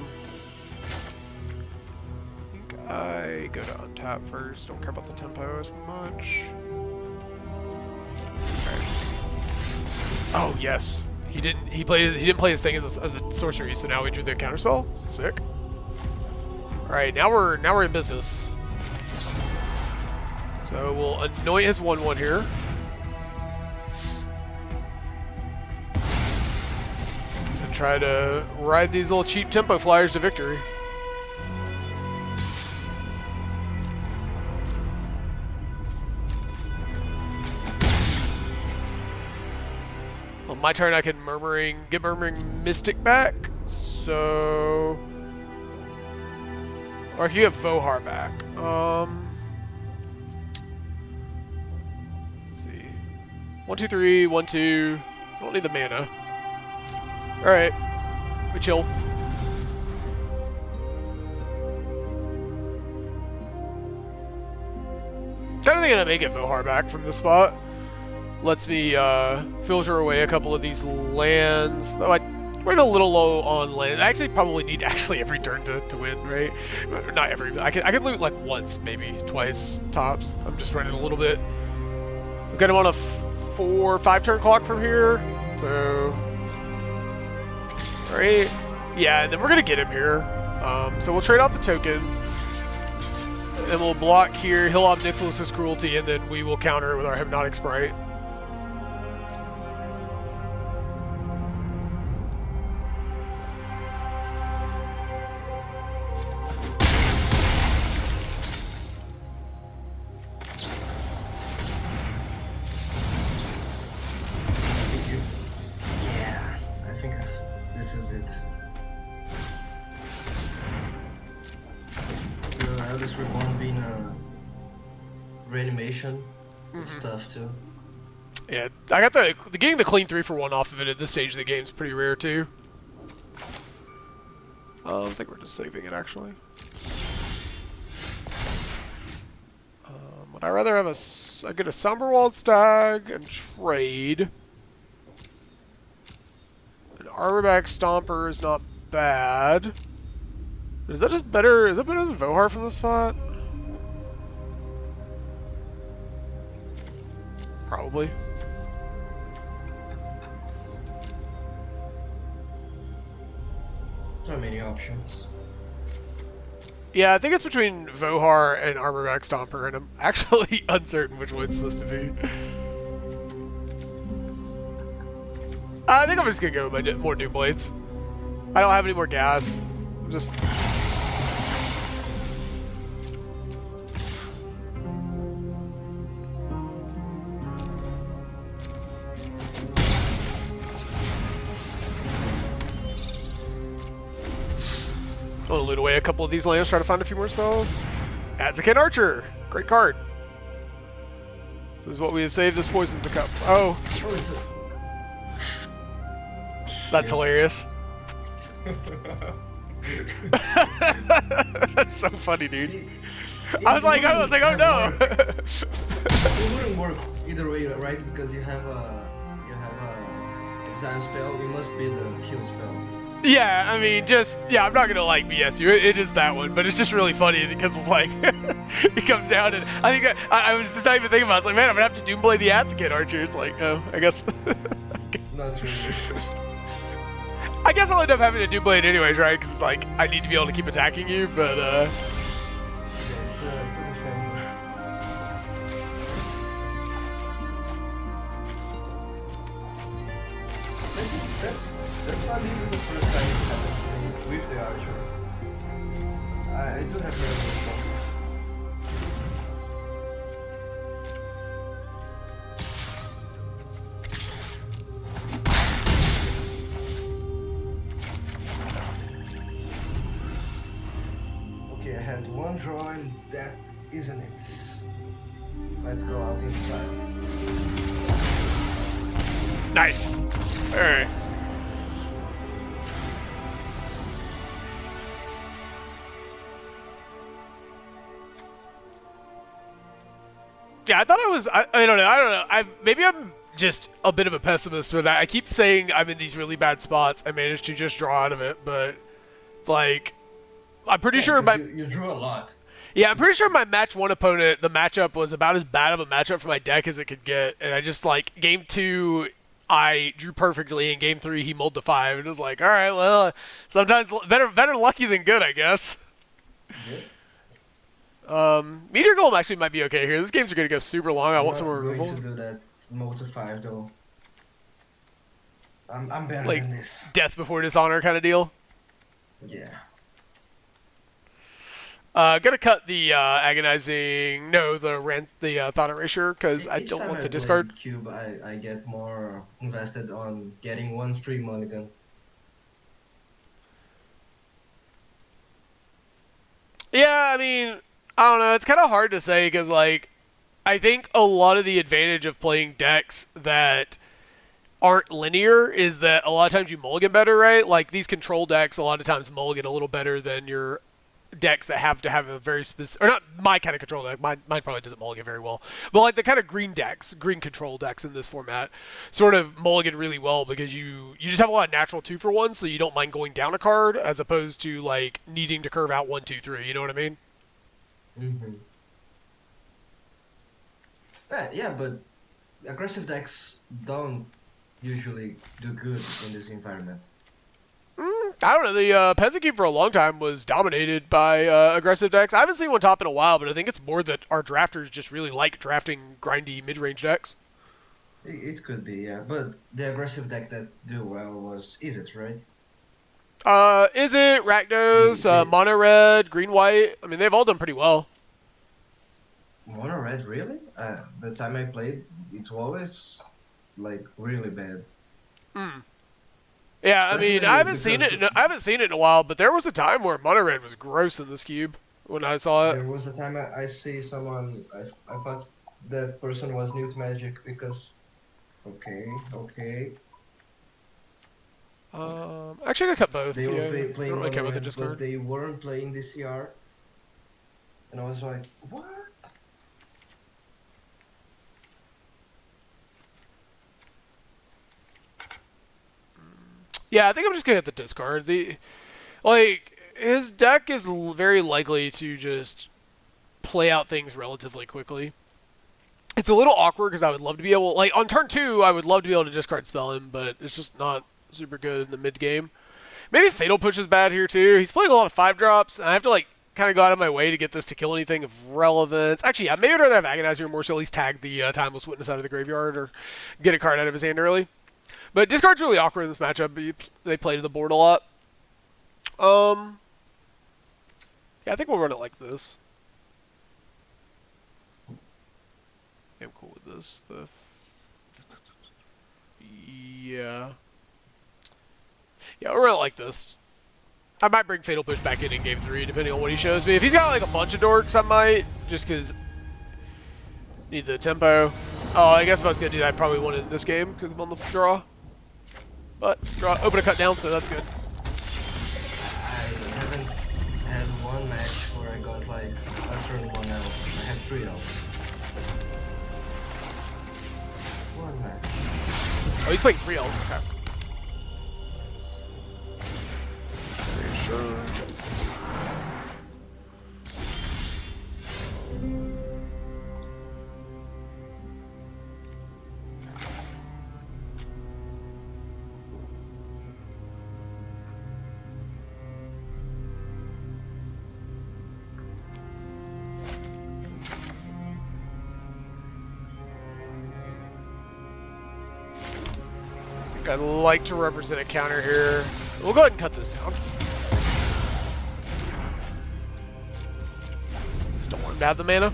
think I go to untap first. Don't care about the tempo as much. Okay. Oh yes, he didn't. He didn't play his thing as a sorcery, so now we drew the counterspell. Sick. All right, now we're in business. So we'll anoint his 1/1 here. And try to ride these little cheap tempo flyers to victory. On my turn, I can get Murmuring Mystic back. So, or I can get Vohar back. Let's see. 1, 2, 3, 1, 2. I don't need the mana. All right, we chill. Technically gonna make it Vohar back from this spot. Lets me filter away a couple of these lands. Though I went a little low on land. I actually probably need every turn to win, right? Not every. I could loot like once, maybe twice tops. I'm just running a little bit. We've got him on a 4 or 5 turn clock from here. So, all right, yeah, and then we're gonna get him here. So we'll trade off the token. And we'll block here. He'll have Nicholas's Cruelty, and then we will counter it with our Hypnotic Sprite. this is it. The Eldest Reborn being a reanimation and stuff too. Yeah, I got the getting the clean 3-for-1 off of it at this stage of the game is pretty rare too. I think we're just saving it actually. Would I rather have I get a Somberwald Stag and trade? An Armorback Stomper is not bad. Is that just better? Is that better than Vohar from this spot? Probably. So many options. Yeah, I think it's between Vohar and Armorback Stomper, and I'm actually uncertain which one it's supposed to be. I think I'm just gonna go with my more Doom Blades. I don't have any more gas. I'm just. I'm gonna loot away a couple of these lands, try to find a few more spells. Advocate Archer! Great card. This is what we have saved this poison in the cup. Oh. Oh, it's That's hilarious. That's so funny, dude. I was like, oh no. It wouldn't work either way, right? Because you have a exile spell. It must be the heal spell. Yeah, I mean, I'm not gonna like BS you. It is that one, but it's just really funny because it's like it comes down and I think I was just not even thinking about it. I was like, man, I'm gonna have to Doomblade the Advocate Archer. It's like, oh, I guess. Not really. I guess I'll end up having to Doomblade anyways, right? Because like I need to be able to keep attacking you, but Yeah, it's a defender. That's not even the first time it happens to me with the archer. I do have very good focus. Okay, I had one draw and that isn't it. Let's go out in style. nice. All right. Yeah, I thought I don't know. Maybe I'm just a bit of a pessimist, but I keep saying I'm in these really bad spots. I managed to just draw out of it, but it's like I'm pretty sure you drew a lot. Yeah, I'm pretty sure my match 1 opponent, the matchup was about as bad of a matchup for my deck as it could get, and I just like game 2 I drew perfectly, and game 3 he mulled to 5, and it was like, all right, well, sometimes better lucky than good, I guess. Yeah. Meteor Golem actually might be okay here. This game's going to go super long. I want some more I'm removal. going to do that mode to 5 though. I'm better Like, than this. Death before dishonor kind of deal. Yeah. Gonna cut the agonizing. No, the thought erasure because I Each don't time want I to play discard. Cube, I get more invested on getting one free mulligan. Yeah, I mean, I don't know. It's kind of hard to say because, like, I think a lot of the advantage of playing decks that aren't linear is that a lot of times you mulligan better, right? Like, these control decks a lot of times mulligan a little better than your decks that have to have a very specific, or not my kind of control deck. Mine probably doesn't mulligan very well, but like the kind of green control decks in this format, sort of mulligan really well because you just have a lot of natural 2-for-1, so you don't mind going down a card as opposed to like needing to curve out 1, 2, 3. You know what I mean? Mm-hmm. Yeah, but aggressive decks don't usually do good in this environment. I don't know. The Peasant Cube for a long time was dominated by aggressive decks. I haven't seen one top in a while, but I think it's more that our drafters just really like drafting grindy mid-range decks. It could be, yeah, but the aggressive deck that do well was Is right? Is it Rakdos, Mono Red, Green White? I mean, they've all done pretty well. Mono Red, really? The time I played, it was always like really bad. Yeah, I mean, I haven't Especially seen it. I haven't seen it in a while, but there was a time where mono red was gross in this cube when I saw it. There was a time I see someone, I thought that person was new to Magic because, okay, Actually, I cut both. they Yeah, were I don't playing really care about the Mono Red, but discard. they weren't playing DCR, and I was like, what? Yeah, I think I'm just gonna hit the discard. His deck is very likely to just play out things relatively quickly. It's a little awkward because I would love to be able, like, on turn 2, I would love to be able to discard spell him, but it's just not super good in the mid game. Maybe Fatal Push is bad here too. He's playing a lot of 5-drops, and I have to, like, kind of go out of my way to get this to kill anything of relevance. Actually, yeah, maybe I'd rather have Agonizing Remorse, so at least tag the Timeless Witness out of the graveyard or get a card out of his hand early. But discard's really awkward in this matchup. They play to the board a lot. Yeah, I think we'll run it like this. Yeah, I'm cool with this. Yeah, we'll run it like this. I might bring Fatal Push back in game 3, depending on what he shows me. If he's got like a bunch of dorks, I might, just because need the tempo. Oh, I guess if I was gonna do that, I probably want it in this game because I'm on the draw. But draw, open a cut down, so that's good. I haven't had one match where I got like a turn 1 out. I had 3 out. One match. Oh, he's playing 3 elves. Okay. Pretty sure. I'd like to represent a counter here. We'll go ahead and cut this down. Just don't want him to have the mana.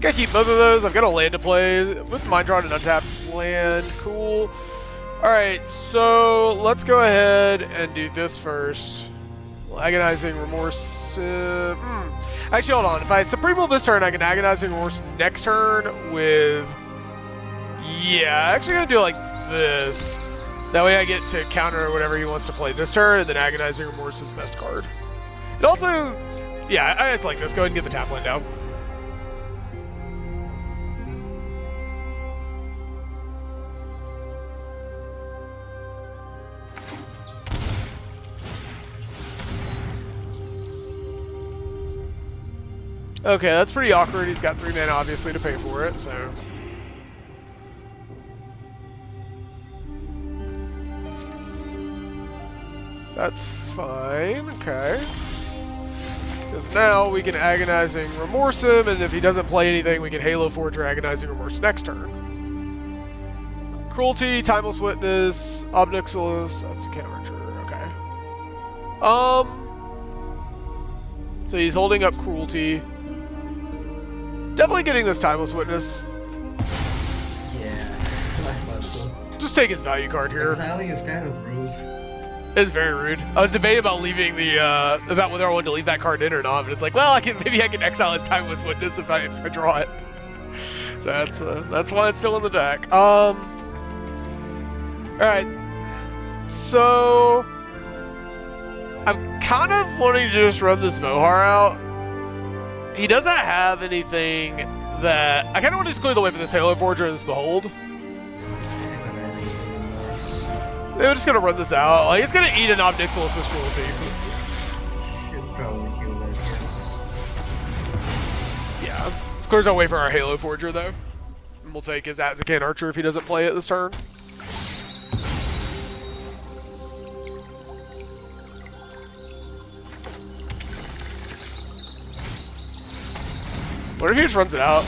I keep both of those. I've got a land to play with Mind Drawn and Untapped land. Cool. Alright, so let's go ahead and do this first. Agonizing Remorse. Actually, hold on. If I Supremo this turn, I can Agonizing Remorse next turn with... Yeah, actually going to do it like this. That way I get to counter whatever he wants to play this turn, and then Agonizing Remorse is best card. And also, yeah, I just like this. Go ahead and get the tap land down. Okay, that's pretty awkward. He's got 3 mana, obviously, to pay for it, so... That's fine, okay. Because now we can Agonizing Remorse him, and if he doesn't play anything, we can Halo Forge or Agonizing Remorse next turn. Cruelty, Timeless Witness, Obnixilis, that's a Ken Archer, okay. So he's holding up Cruelty. Definitely getting this Timeless Witness. Yeah, I thought so. Just take his value card here. Exiling is kind of rude. It's very rude. I was debating about leaving the about whether I wanted to leave that card in or not, but it's like, well, maybe I can exile his Timeless Witness if I draw it. So that's why it's still in the deck. All right. So I'm kind of wanting to just run this Mohar out. He doesn't have anything that I kind of want to just clear the way for this Halo Forger and this Behold. They're just gonna run this out. Like, it's gonna eat an Obnixilis' Cruelty. Should probably heal that, yes. Yeah. This clears our way for our Halo Forger, though. And we'll take his Azkaban Archer if he doesn't play it this turn. What if he just runs it out?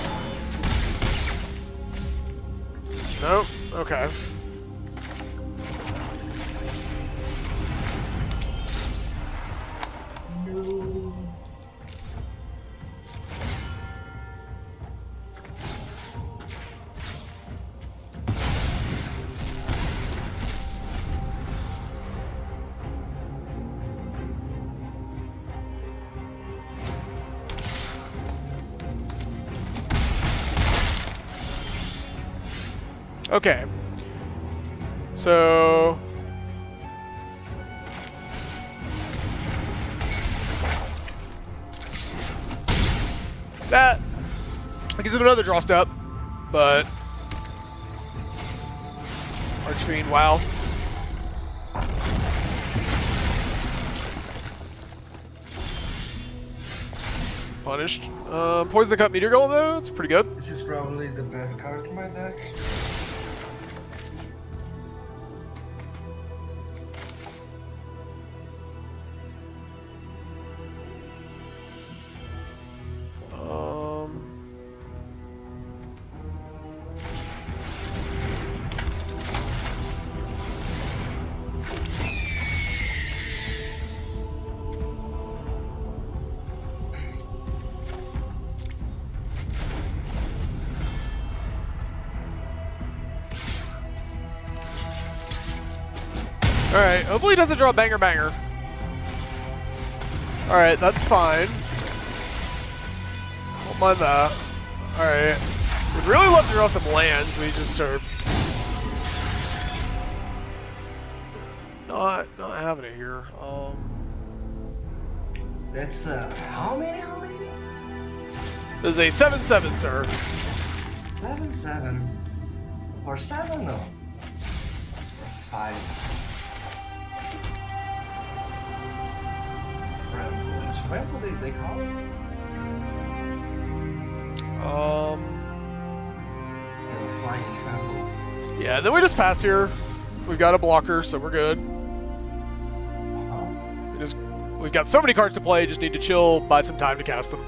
Nope. Okay. Okay. So that gives him another draw step, but Archfiend, wow. Punished. Poison the Cut Meteor Golem though, it's pretty good. This is probably the best card in my deck. Alright, hopefully he doesn't draw banger banger. Alright, that's fine. Don't mind that. Alright. We'd really love to draw some lands, we just are not having it here. That's how many? This is a 7/7, sir. 7/7. Or 7 no. 5. Trample they call it? Yeah, flying trample. Yeah, then we just pass here. We've got a blocker, so we're good. We've got so many cards to play, just need to chill, buy some time to cast them.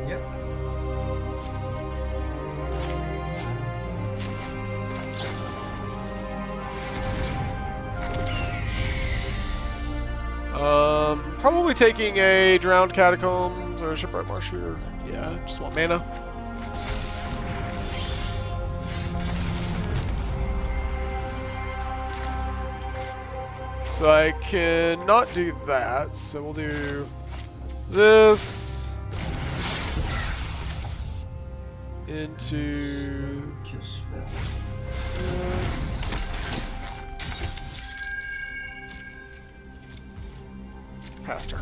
Yep. Probably taking a Drowned Catacombs or a Shipwreck Marsh here. Yeah, just want mana. So I cannot do that, so we'll do this into Just this. Pass turn.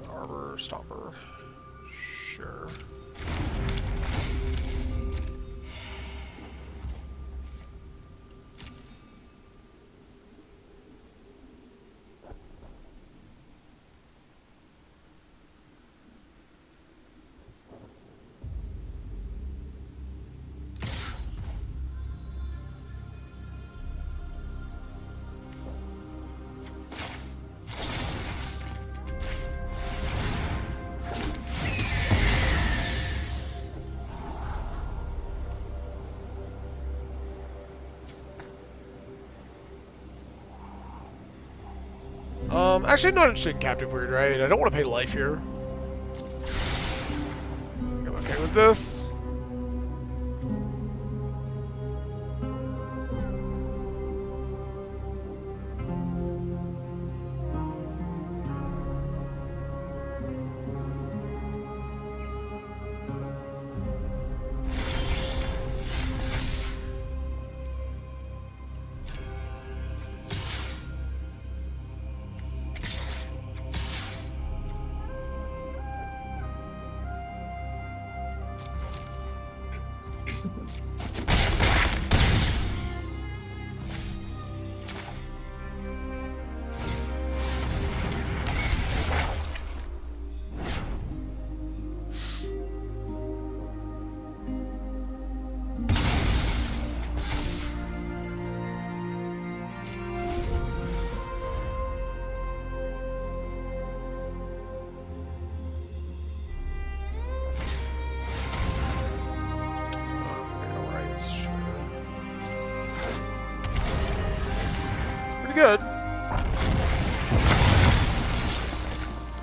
Arbor, Stomper. Sure. Actually, not interested in Captive Weird, right? I don't want to pay life here. I'm okay with this. good.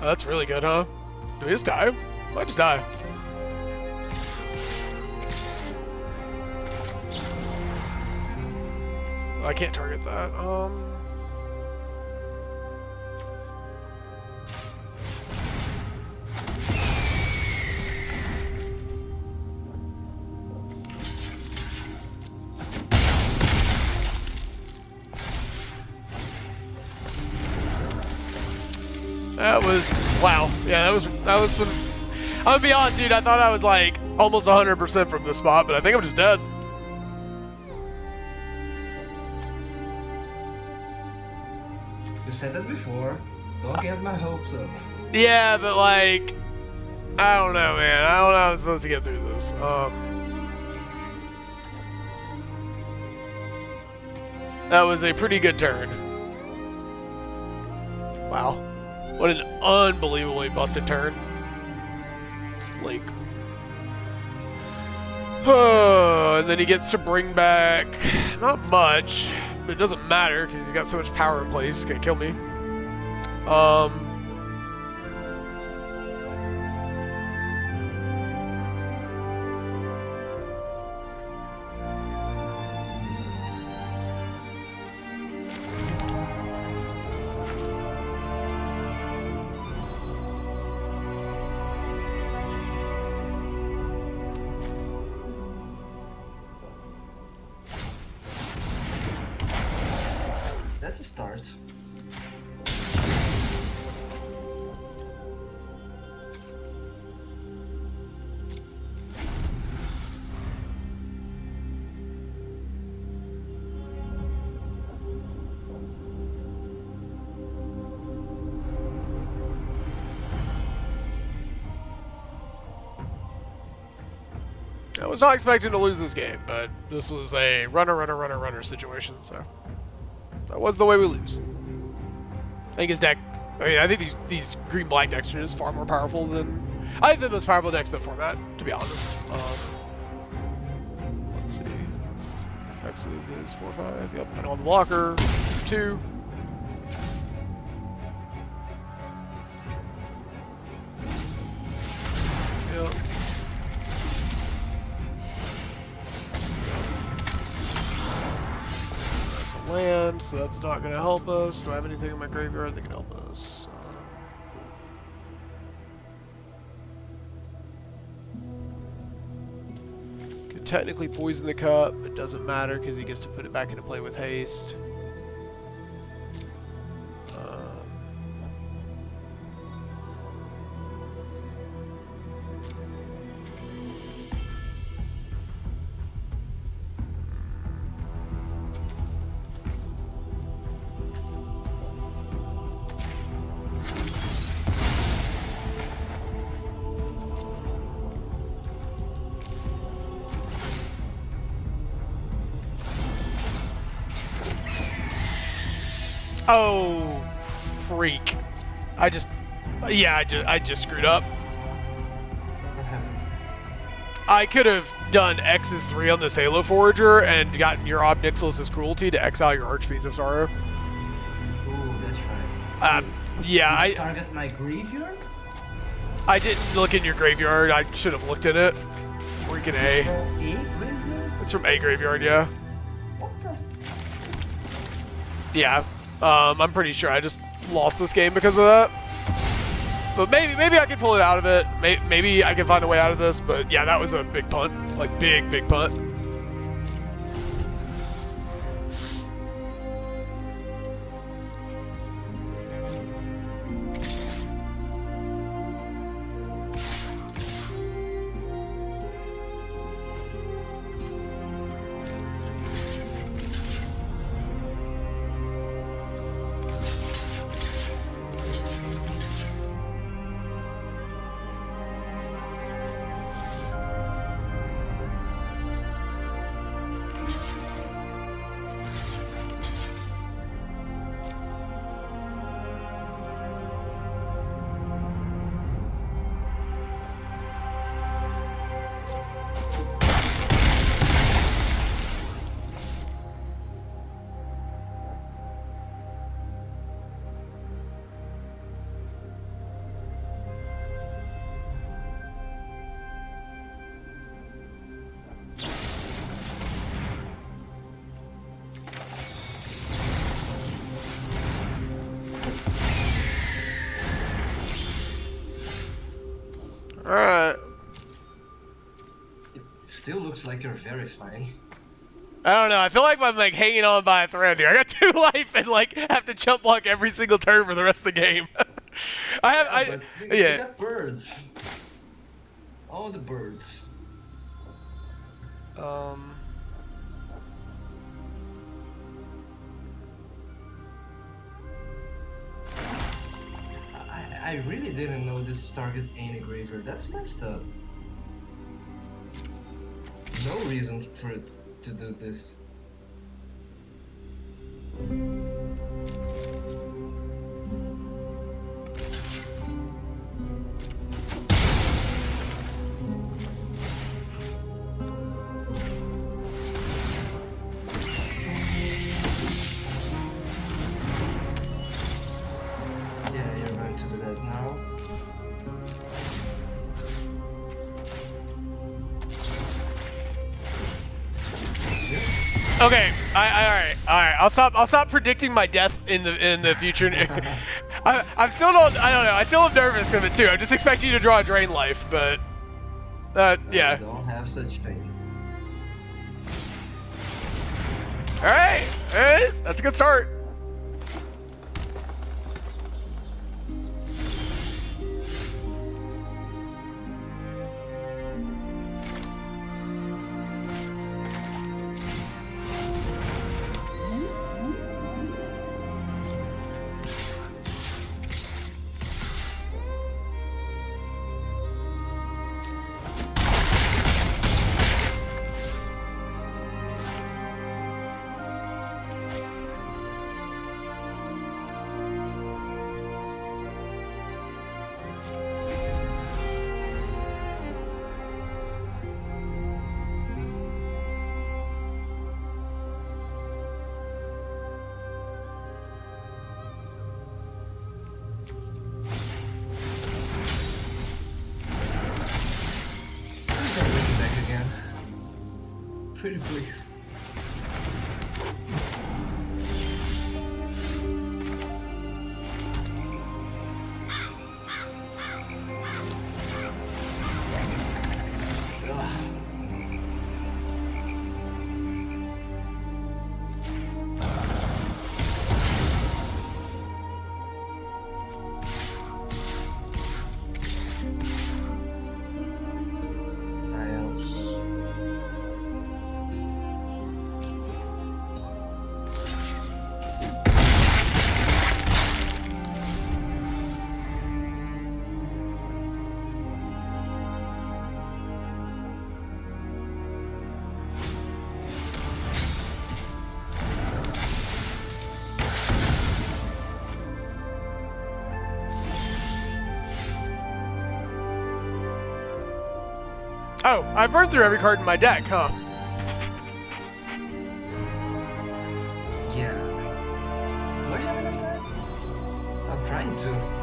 Oh, that's really good, huh? Do we just die? Might just die. I can't target that. That was wow. Yeah, that was some. I'm gonna be honest, dude. I thought I was like almost 100% from this spot, but I think I'm just dead. You said that before. Don't get my hopes up. Yeah, but like, I don't know, man. I don't know how I'm supposed to get through this. That was a pretty good turn. Wow. What an unbelievably busted turn. It's like... and then he gets to bring back... Not much, but it doesn't matter because he's got so much power in place. He's gonna kill me. That's a start. I was not expecting to lose this game, but this was a runner situation, so that was the way we lose. I think his deck, I think these green-black decks are just far more powerful than, I think the most powerful decks in the format, to be honest. Let's see. Texas is 4-5, yep, I know I'm a blocker, 2. Yep. Land, so that's not going to help us. Do I have anything in my graveyard that can help us? Could technically poison the cup, but it doesn't matter because he gets to put it back into play with haste. Oh, freak. I just screwed up. What happened? I could have done X's 3 on this Halo Forager and gotten your Ob Nixilis' Cruelty to exile your Archfiends of Sorrow. Ooh, that's right. Yeah, Did you target my graveyard? I didn't look in your graveyard. I should have looked in it. Freaking A. From A graveyard? It's from A graveyard, yeah. What the? Yeah. I'm pretty sure I just lost this game because of that. But maybe I can pull it out of it. Maybe I can find a way out of this. But yeah, that was a big punt. Like, big punt. Alright. It still looks like you're verifying. I don't know. I feel like I'm like hanging on by a thread here. I got 2 life and like have to jump block every single turn for the rest of the game. But we yeah. got birds. All the birds. I really didn't know this target ain't a graver. That's messed up. No reason for it to do this. Yeah, you're going to do that now. Okay. Alright. I'll stop predicting my death in the future. I'm still not. I don't know. I still am nervous of it too. I'm just expecting you to draw a drain life, but yeah. I don't have such thing. Alright. That's a good start. Pretty please. Oh, I burned through every card in my deck, huh? Yeah. What do you have enough time? I'm trying to.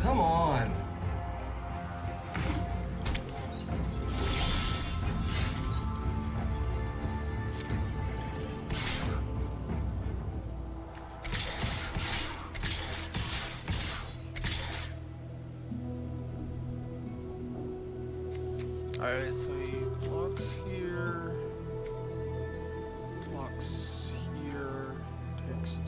Come on. Alright, so he blocks here, blocks here, text.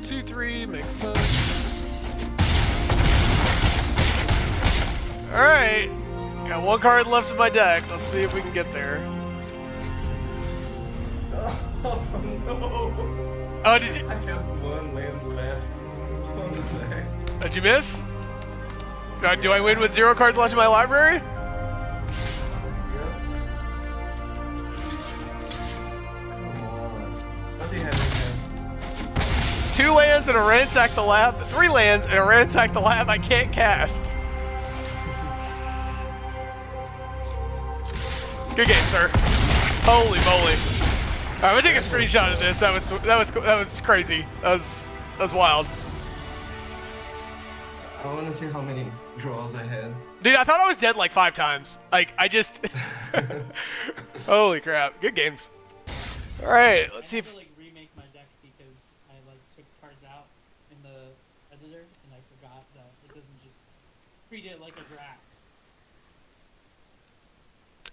2, 3 makes sense. Alright. Got one card left in my deck. Let's see if we can get there. Oh no! Oh, did you? I have one land left on the deck. Did you miss? Do I win with 0 cards left in my library? Yep. Come on. What do you have in there? 2 lands and a ransack the lab. 3 lands and a ransack the lab I can't cast. Good game, sir. Holy moly! All right, I'm gonna take a screenshot of this. That was crazy. That was wild. I want to see how many draws I had. Dude, I thought I was dead like 5 times. Like I just. Holy crap! Good games. All right, let's see I if. had to like remake my deck because I like took cards out in the editor and I forgot that it doesn't just treat it like a draft.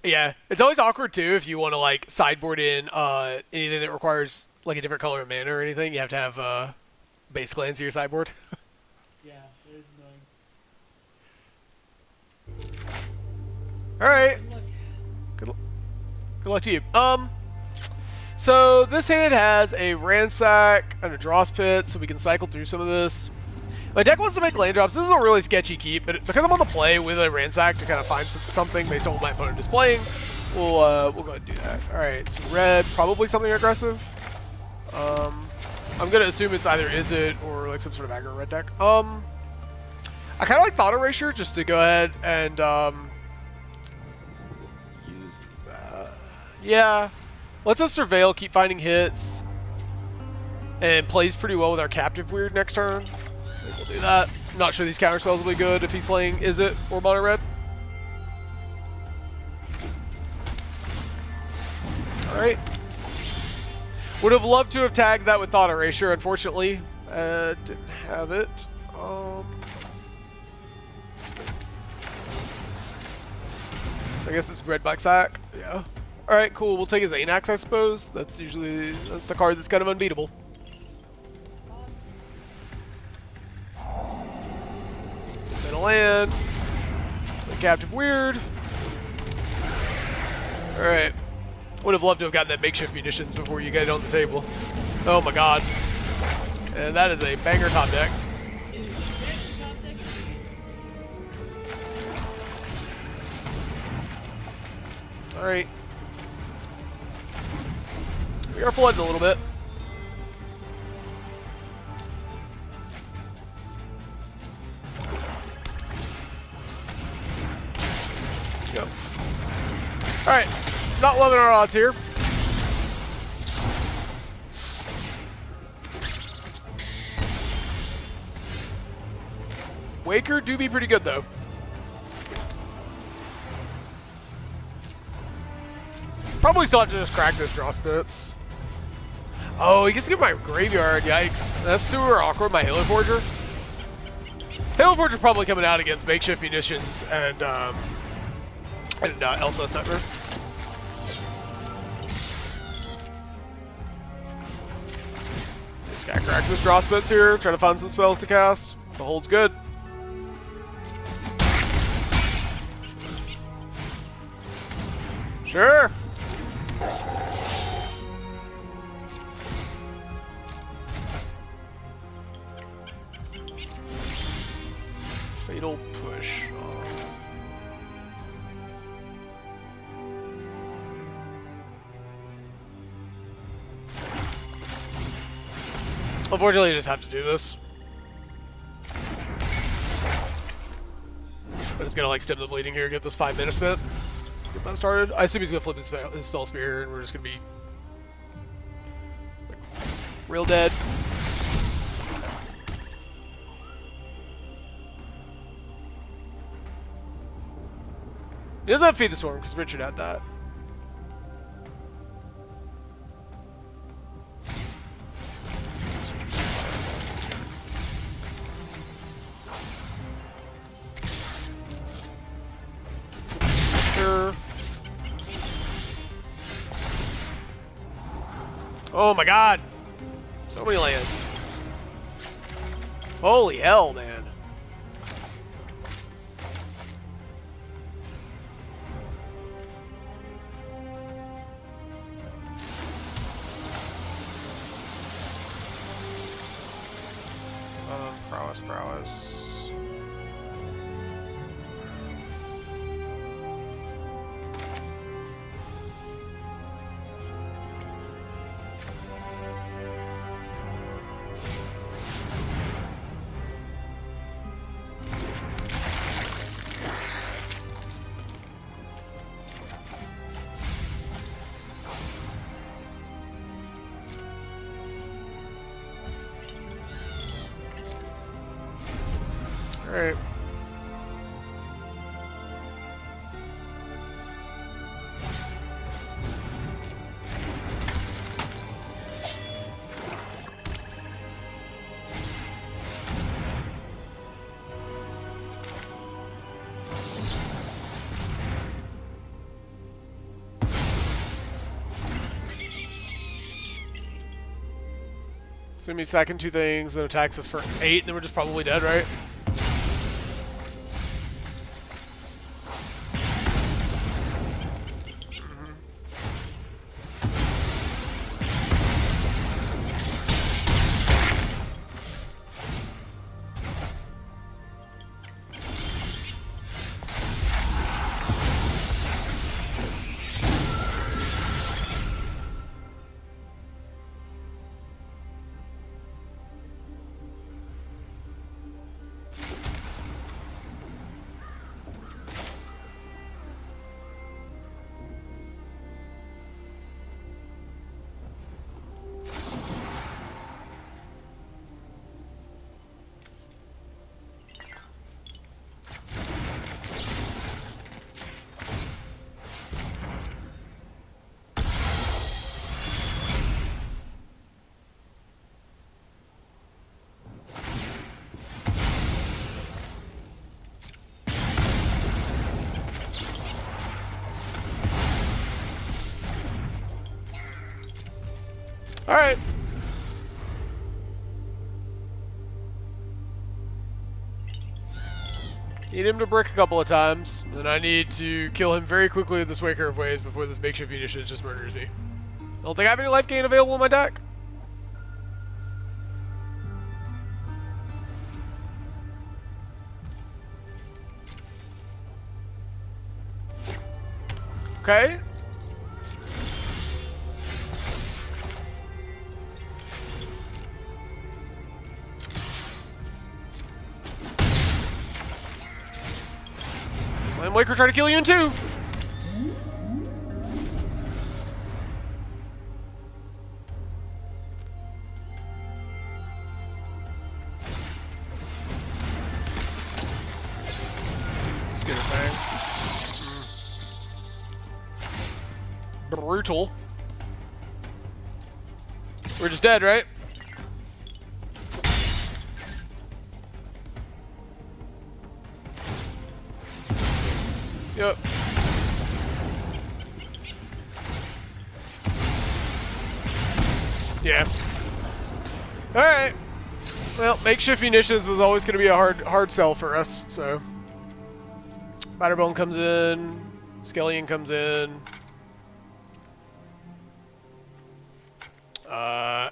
Yeah, it's always awkward too if you want to like sideboard in anything that requires like a different color of mana or anything. You have to have base lands to your sideboard. Yeah, it is annoying. All right, Good luck. good luck to you. So this hand has a ransack and a dross pit, so we can cycle through some of this. My deck wants to make land drops. This is a really sketchy keep, but because I'm on the play with a ransack to kind of find something based on what my opponent is playing, we'll go ahead and do that. All right, so red, probably something aggressive. I'm gonna assume it's either Is It or like some sort of aggro red deck. I kind of like Thought Erasure just to go ahead and use that. Yeah, let's us surveil, keep finding hits, and plays pretty well with our Captive Weird next turn. We'll do that. Not sure these counter spells will be good if he's playing Is It or mono red. Alright. Would have loved to have tagged that with Thought Erasure, unfortunately. Didn't have it. So I guess it's red black sack. Yeah. Alright, cool. We'll take his Anax, I suppose. That's the card that's kind of unbeatable. Then a land. The Captive Weird. Alright. Would have loved to have gotten that makeshift munitions before you get it on the table. Oh my god. And that is a banger top deck. Alright. We are flooding a little bit. Yep. Alright. Not loving our odds here. Waker do be pretty good though. Probably still have to just crack this draw spits. Oh, he gets to get my graveyard. Yikes. That's super awkward, my Halo Forger. Halo Forger probably coming out against makeshift munitions and Elspeth Sniper. Just gotta crack this draw spits here, try to find some spells to cast. The hold's good. Sure. Fatal push. Unfortunately, you just have to do this. But it's gonna like stem the bleeding here, get this 5 minutes spent. Get that started. I assume he's gonna flip his spell spear, and we're just gonna be like, real dead. He doesn't have Feed the Storm because Richard had that. Sure. Oh my god! So many lands. Holy hell, man. Prowess. Alright. So we stacking 2 things, then attacks us for 8, and then we're just probably dead, right? Alright. Need him to brick a couple of times, and I need to kill him very quickly with this Waker of Waves before this makeshift munition just murders me. I don't think I have any life gain available in my deck. Okay. Slam Waker try to kill you in 2. Skinner Fang. Brutal. We're just dead, right? Yep. Yeah. Alright. Well, makeshift munitions was always going to be a hard sell for us, so. Batterbone comes in. Skellion comes in.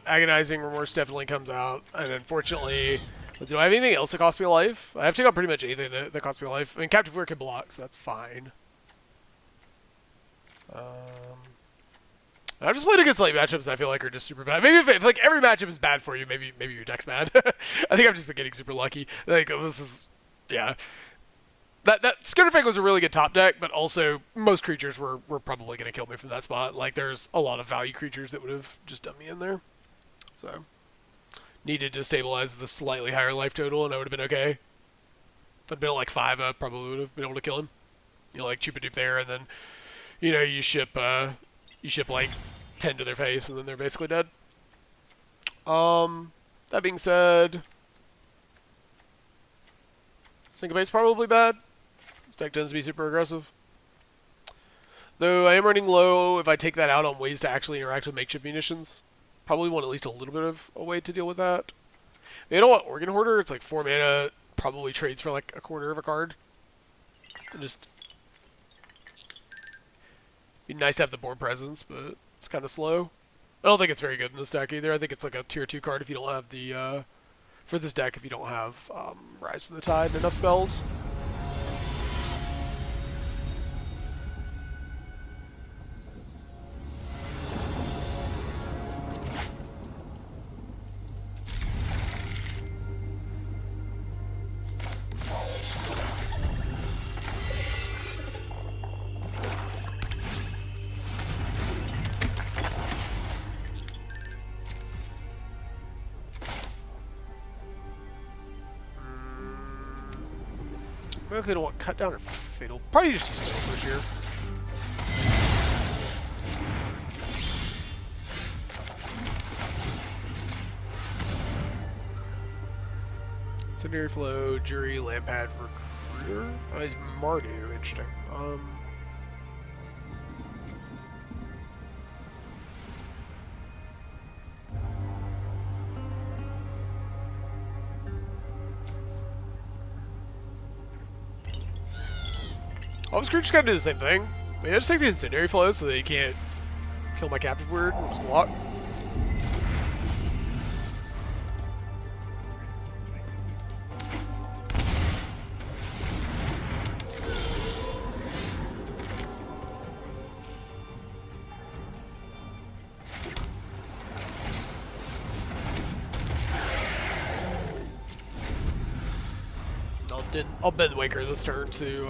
Agonizing Remorse definitely comes out. And unfortunately, do I have anything else that costs me a life? I have to take out pretty much anything that costs me a life. I mean, Captive Weir can block, so that's fine. I've just played against like matchups that I feel like are just super bad. Maybe if like every matchup is bad for you, maybe your deck's bad. I think I've just been getting super lucky. Like this is, yeah. That Skitterfang was a really good top deck, but also most creatures were probably going to kill me from that spot. Like there's a lot of value creatures that would have just done me in there. So needed to stabilize the slightly higher life total, and I would have been okay. If I'd been at like 5, I probably would have been able to kill him. You know, like Chupadoop there, and then you know you ship like 10 to their face, and then they're basically dead. That being said, Syncopate's probably bad. This deck tends to be super aggressive. Though I am running low if I take that out on ways to actually interact with makeshift munitions. Probably want at least a little bit of a way to deal with that. You know what? Organ Hoarder, it's like 4 mana, probably trades for like a quarter of a card. And just be nice to have the board presence, but it's kind of slow. I don't think it's very good in this deck either. I think it's like a tier 2 card if you don't have the, for this deck, if you don't have Rise from the Tide and enough spells. What if they don't want cut down or fatal? Probably just use fatal push here. Secondary Flow, Jury, Lampad, Recruiter. Oh, he's Mardu. Interesting. All of his creatures kind of do the same thing. Maybe I just take the Incendiary Flow so that he can't kill my captive weird and just block. I'll bend Waker this turn to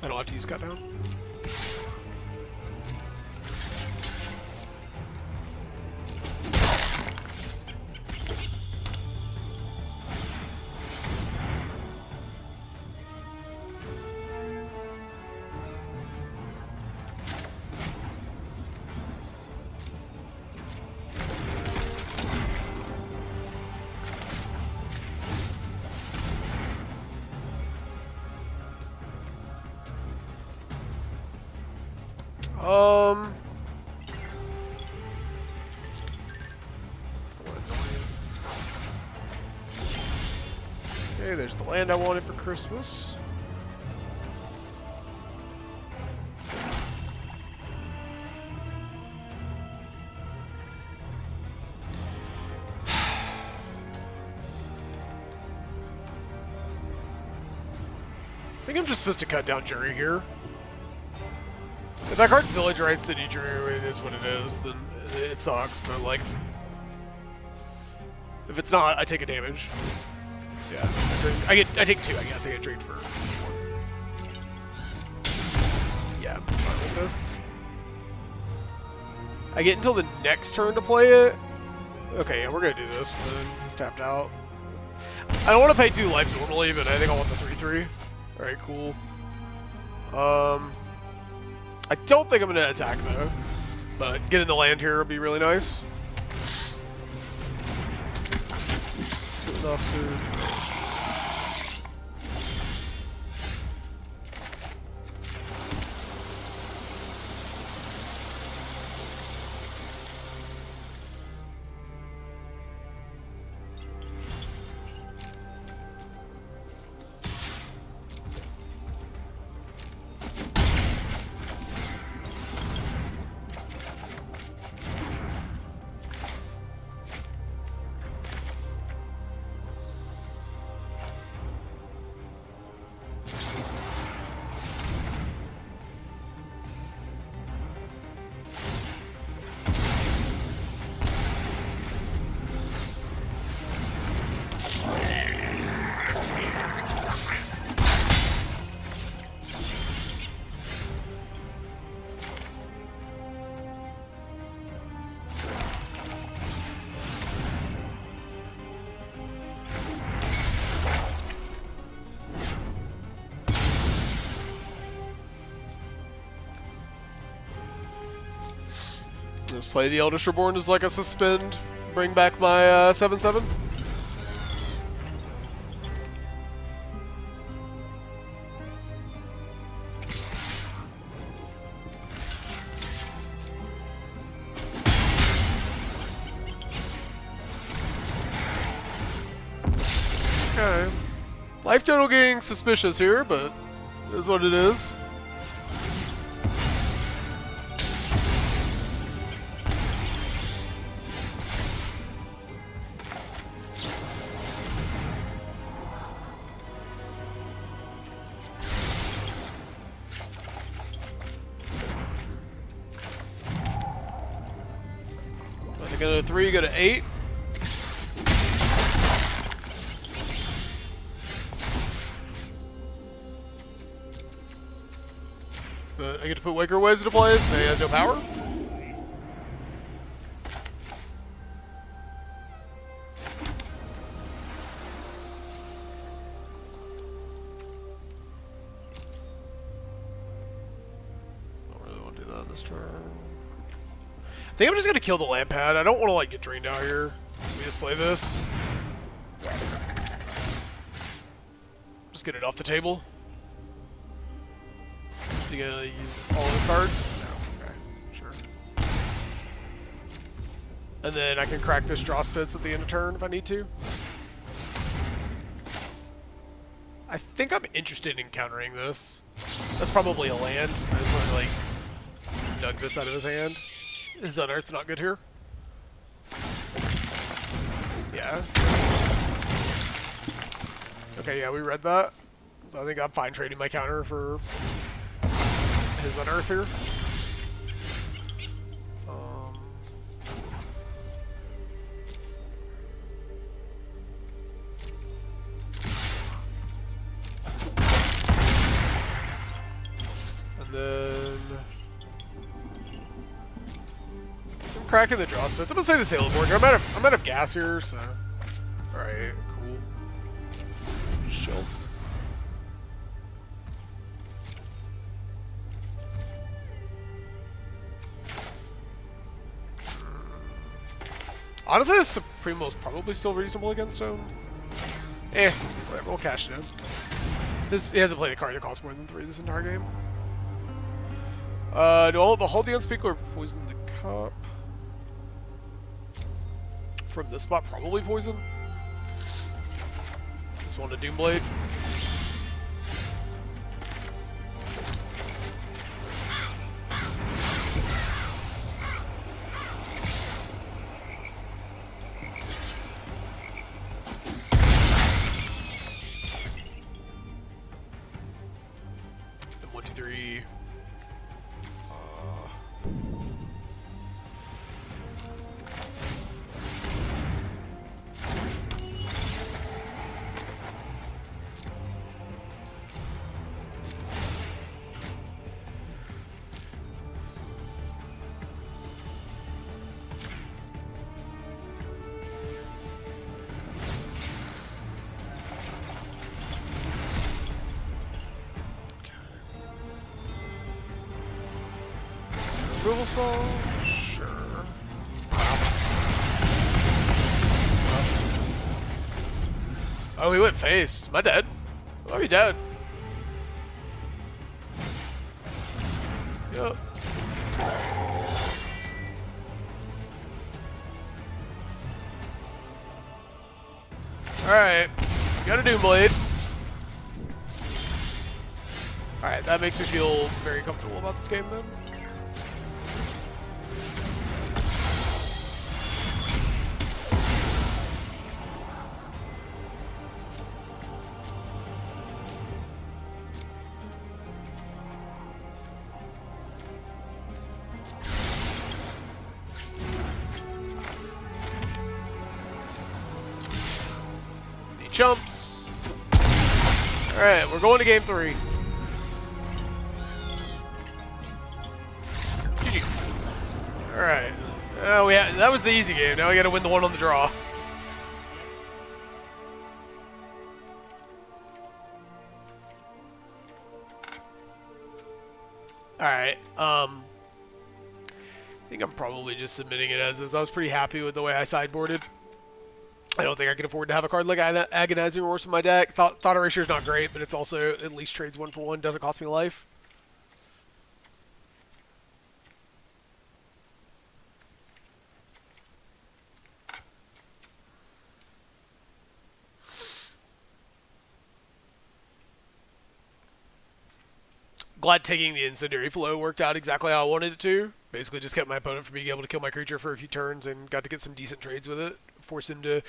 I don't have to use cut down. Okay, there's the land I wanted for Christmas. I think I'm just supposed to cut down Jury here. If that card's Village Rights that he drew, it is what it is, then it sucks, but like, if it's not, I take a damage. Yeah, I take 2, I guess. I get drained for 1. Yeah, I'm fine with this. I get until the next turn to play it. Okay, yeah, we're gonna do this, then. He's tapped out. I don't want to pay 2 life normally, but I think I want the 3/3. Alright, cool. I don't think I'm going to attack, though. But getting the land here would be really nice. Enough to... Let's play the Eldest Reborn as like a suspend. Bring back my 7/7. Okay. Life total getting suspicious here, but it is what it is. I go to 3, go to 8. But I get to put Waker Waves into place, and he has no power. Don't really want to do that this turn. I think I'm just gonna kill the lamp pad. I don't want to like get drained out here. Let me just play this. Just get it off the table. You gonna use all those cards? No. Okay, sure. And then I can crack this draw spits at the end of turn if I need to. I think I'm interested in countering this. That's probably a land. I just want to like nug this out of his hand. His Unearth's not good here. Yeah. Okay, yeah, we read that. So I think I'm fine trading my counter for his Unearth here. And then I'm cracking the draw spits. I'm gonna say the Sailor Board here. I'm out of gas here, so alright, cool. Just chill. Honestly, the Supremo's probably still reasonable against him. Whatever, we'll cash it in. He hasn't played a card that costs more than 3 this entire game. Do all the Hold the Unspeakable or Poison the Cup? From this spot, probably Poison. This one to Doomblade. And 1, 2, 3. Removal spell? Sure. Oh, he went face. Am I dead? Am I dead? Yep. Alright. Got a Doomblade. Alright, that makes me feel very comfortable about this game then. Chumps. Alright, we're going to game 3. GG. Alright. That was the easy game. Now we gotta win the one on the draw. Alright, I think I'm probably just submitting it as is. I was pretty happy with the way I sideboarded. I don't think I can afford to have a card like Agonizing Remorse in my deck. Thought Erasure is not great, but it's also at least trades 1 for 1, doesn't cost me life. glad taking the incendiary flow worked out exactly how I wanted it to. Basically just kept my opponent from being able to kill my creature for a few turns and got to get some decent trades with it. Force him to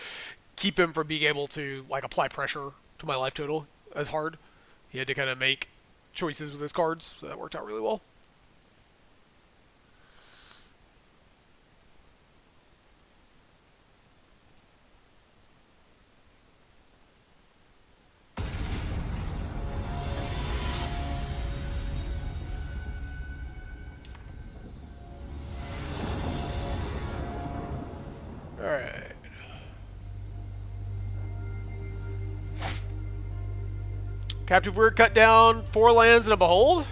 keep him from being able to like apply pressure to my life total as hard. He had to kind of make choices with his cards, so that worked out really well. Alright. Captive Weird cut down 4 lands and a Behold?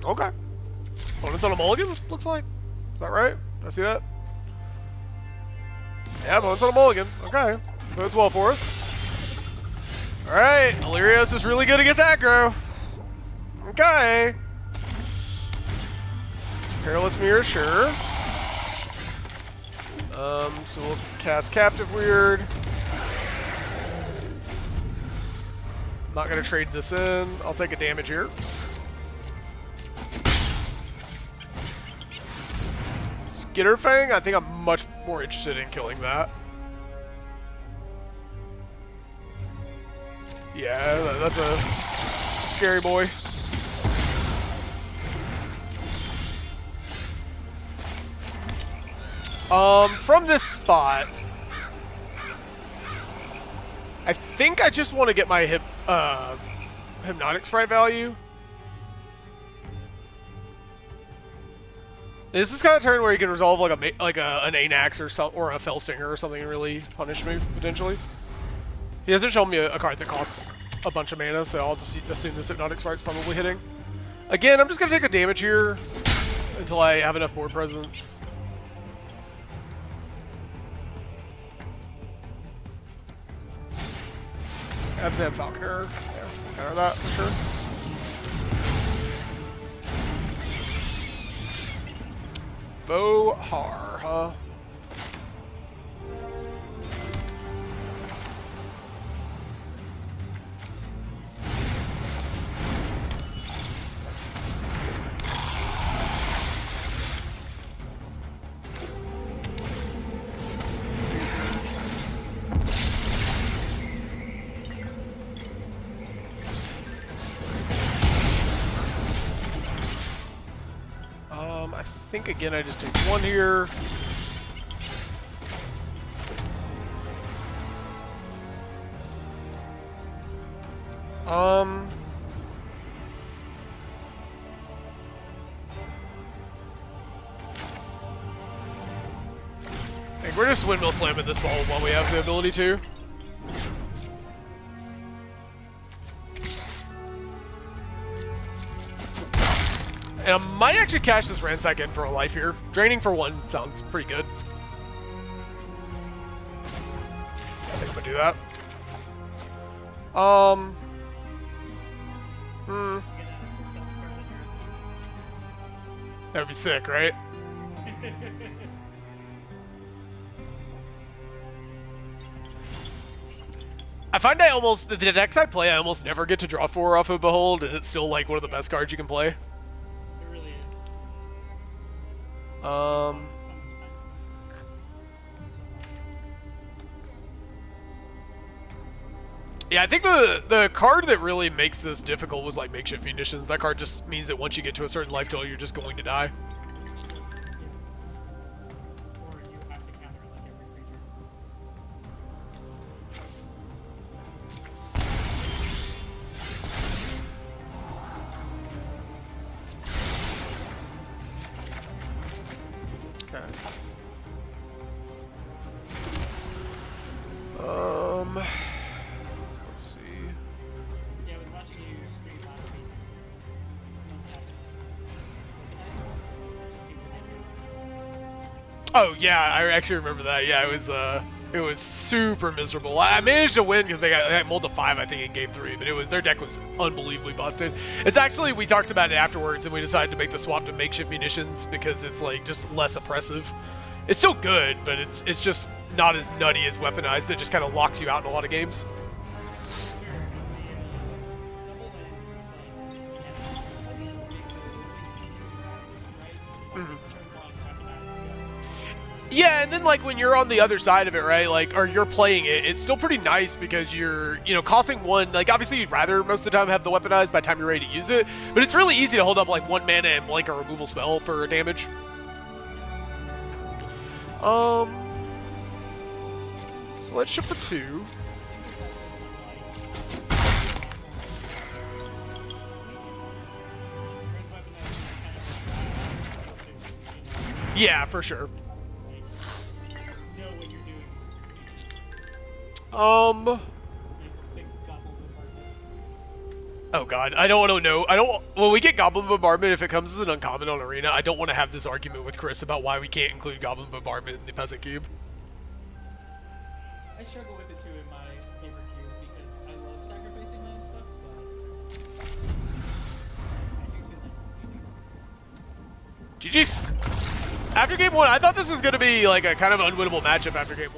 Okay. Opponent's on a mulligan, looks like. Is that right? Did I see that? Yeah, opponent's on a mulligan. Okay. Bodes well for us. Alright, Illyrios is really good against aggro. Okay. Perilous Mirror, sure. So we'll cast Captive Weird. Not gonna trade this in. I'll take a damage here. Skitterfang, I think I'm much more interested in killing that. Yeah, that's a scary boy. From this spot, I think I just want to get my Hypnotic Sprite value. This is kind of turn where you can resolve like an Anax or a Fellstinger or something and really punish me potentially. He hasn't shown me a card that costs a bunch of mana, so I'll just assume this Hypnotic Sprite's probably hitting. Again, I'm just gonna take a damage here until I have enough board presence. Abzan Falconer. Yeah, counter that for sure. Vohar, huh? I think again I just take 1 here. I think we're just windmill slamming this ball while we have the ability to. And I might actually cash this Ransack in for a life here. Draining for 1 sounds pretty good. I think I'm gonna do that. That would be sick, right? I find the decks I play, I almost never get to draw 4 off of Behold, and it's still like one of the best cards you can play. It really is. Yeah, I think the card that really makes this difficult was like Makeshift Munitions. That card just means that once you get to a certain life total, you're just going to die. Or you have to counter like every creature. Okay. Let's see. Yeah, I was watching you stream last week. Oh yeah, I actually remember that. Yeah, it was super miserable. I managed to win because they got mulled to 5, I think, in game 3, but their deck was unbelievably busted. It's actually, we talked about it afterwards, and we decided to make the swap to Makeshift Munitions because it's like just less oppressive. It's still good, but it's just not as nutty as Weaponized. That just kind of locks you out in a lot of games. turn one weaponized. Yeah, and then like when you're on the other side of it, right? Like, or you're playing it, it's still pretty nice because you're, you know, costing one. Like, obviously you'd rather most of the time have the weaponized by the time you're ready to use it, but it's really easy to hold up like 1 mana and blink a removal spell for damage. So let's ship the 2. Yeah, for sure. Know what you're doing. Just fix Goblin Bombardment. Oh god, I don't want to know. I don't. When we get Goblin Bombardment, if it comes as an uncommon on Arena, I don't want to have this argument with Chris about why we can't include Goblin Bombardment in the Peasant Cube. I struggle with it too in my paper cube because I love sacrificing my own stuff, but I do feel like GG. After game 1, I thought this was going to be like a kind of unwinnable matchup after game 1.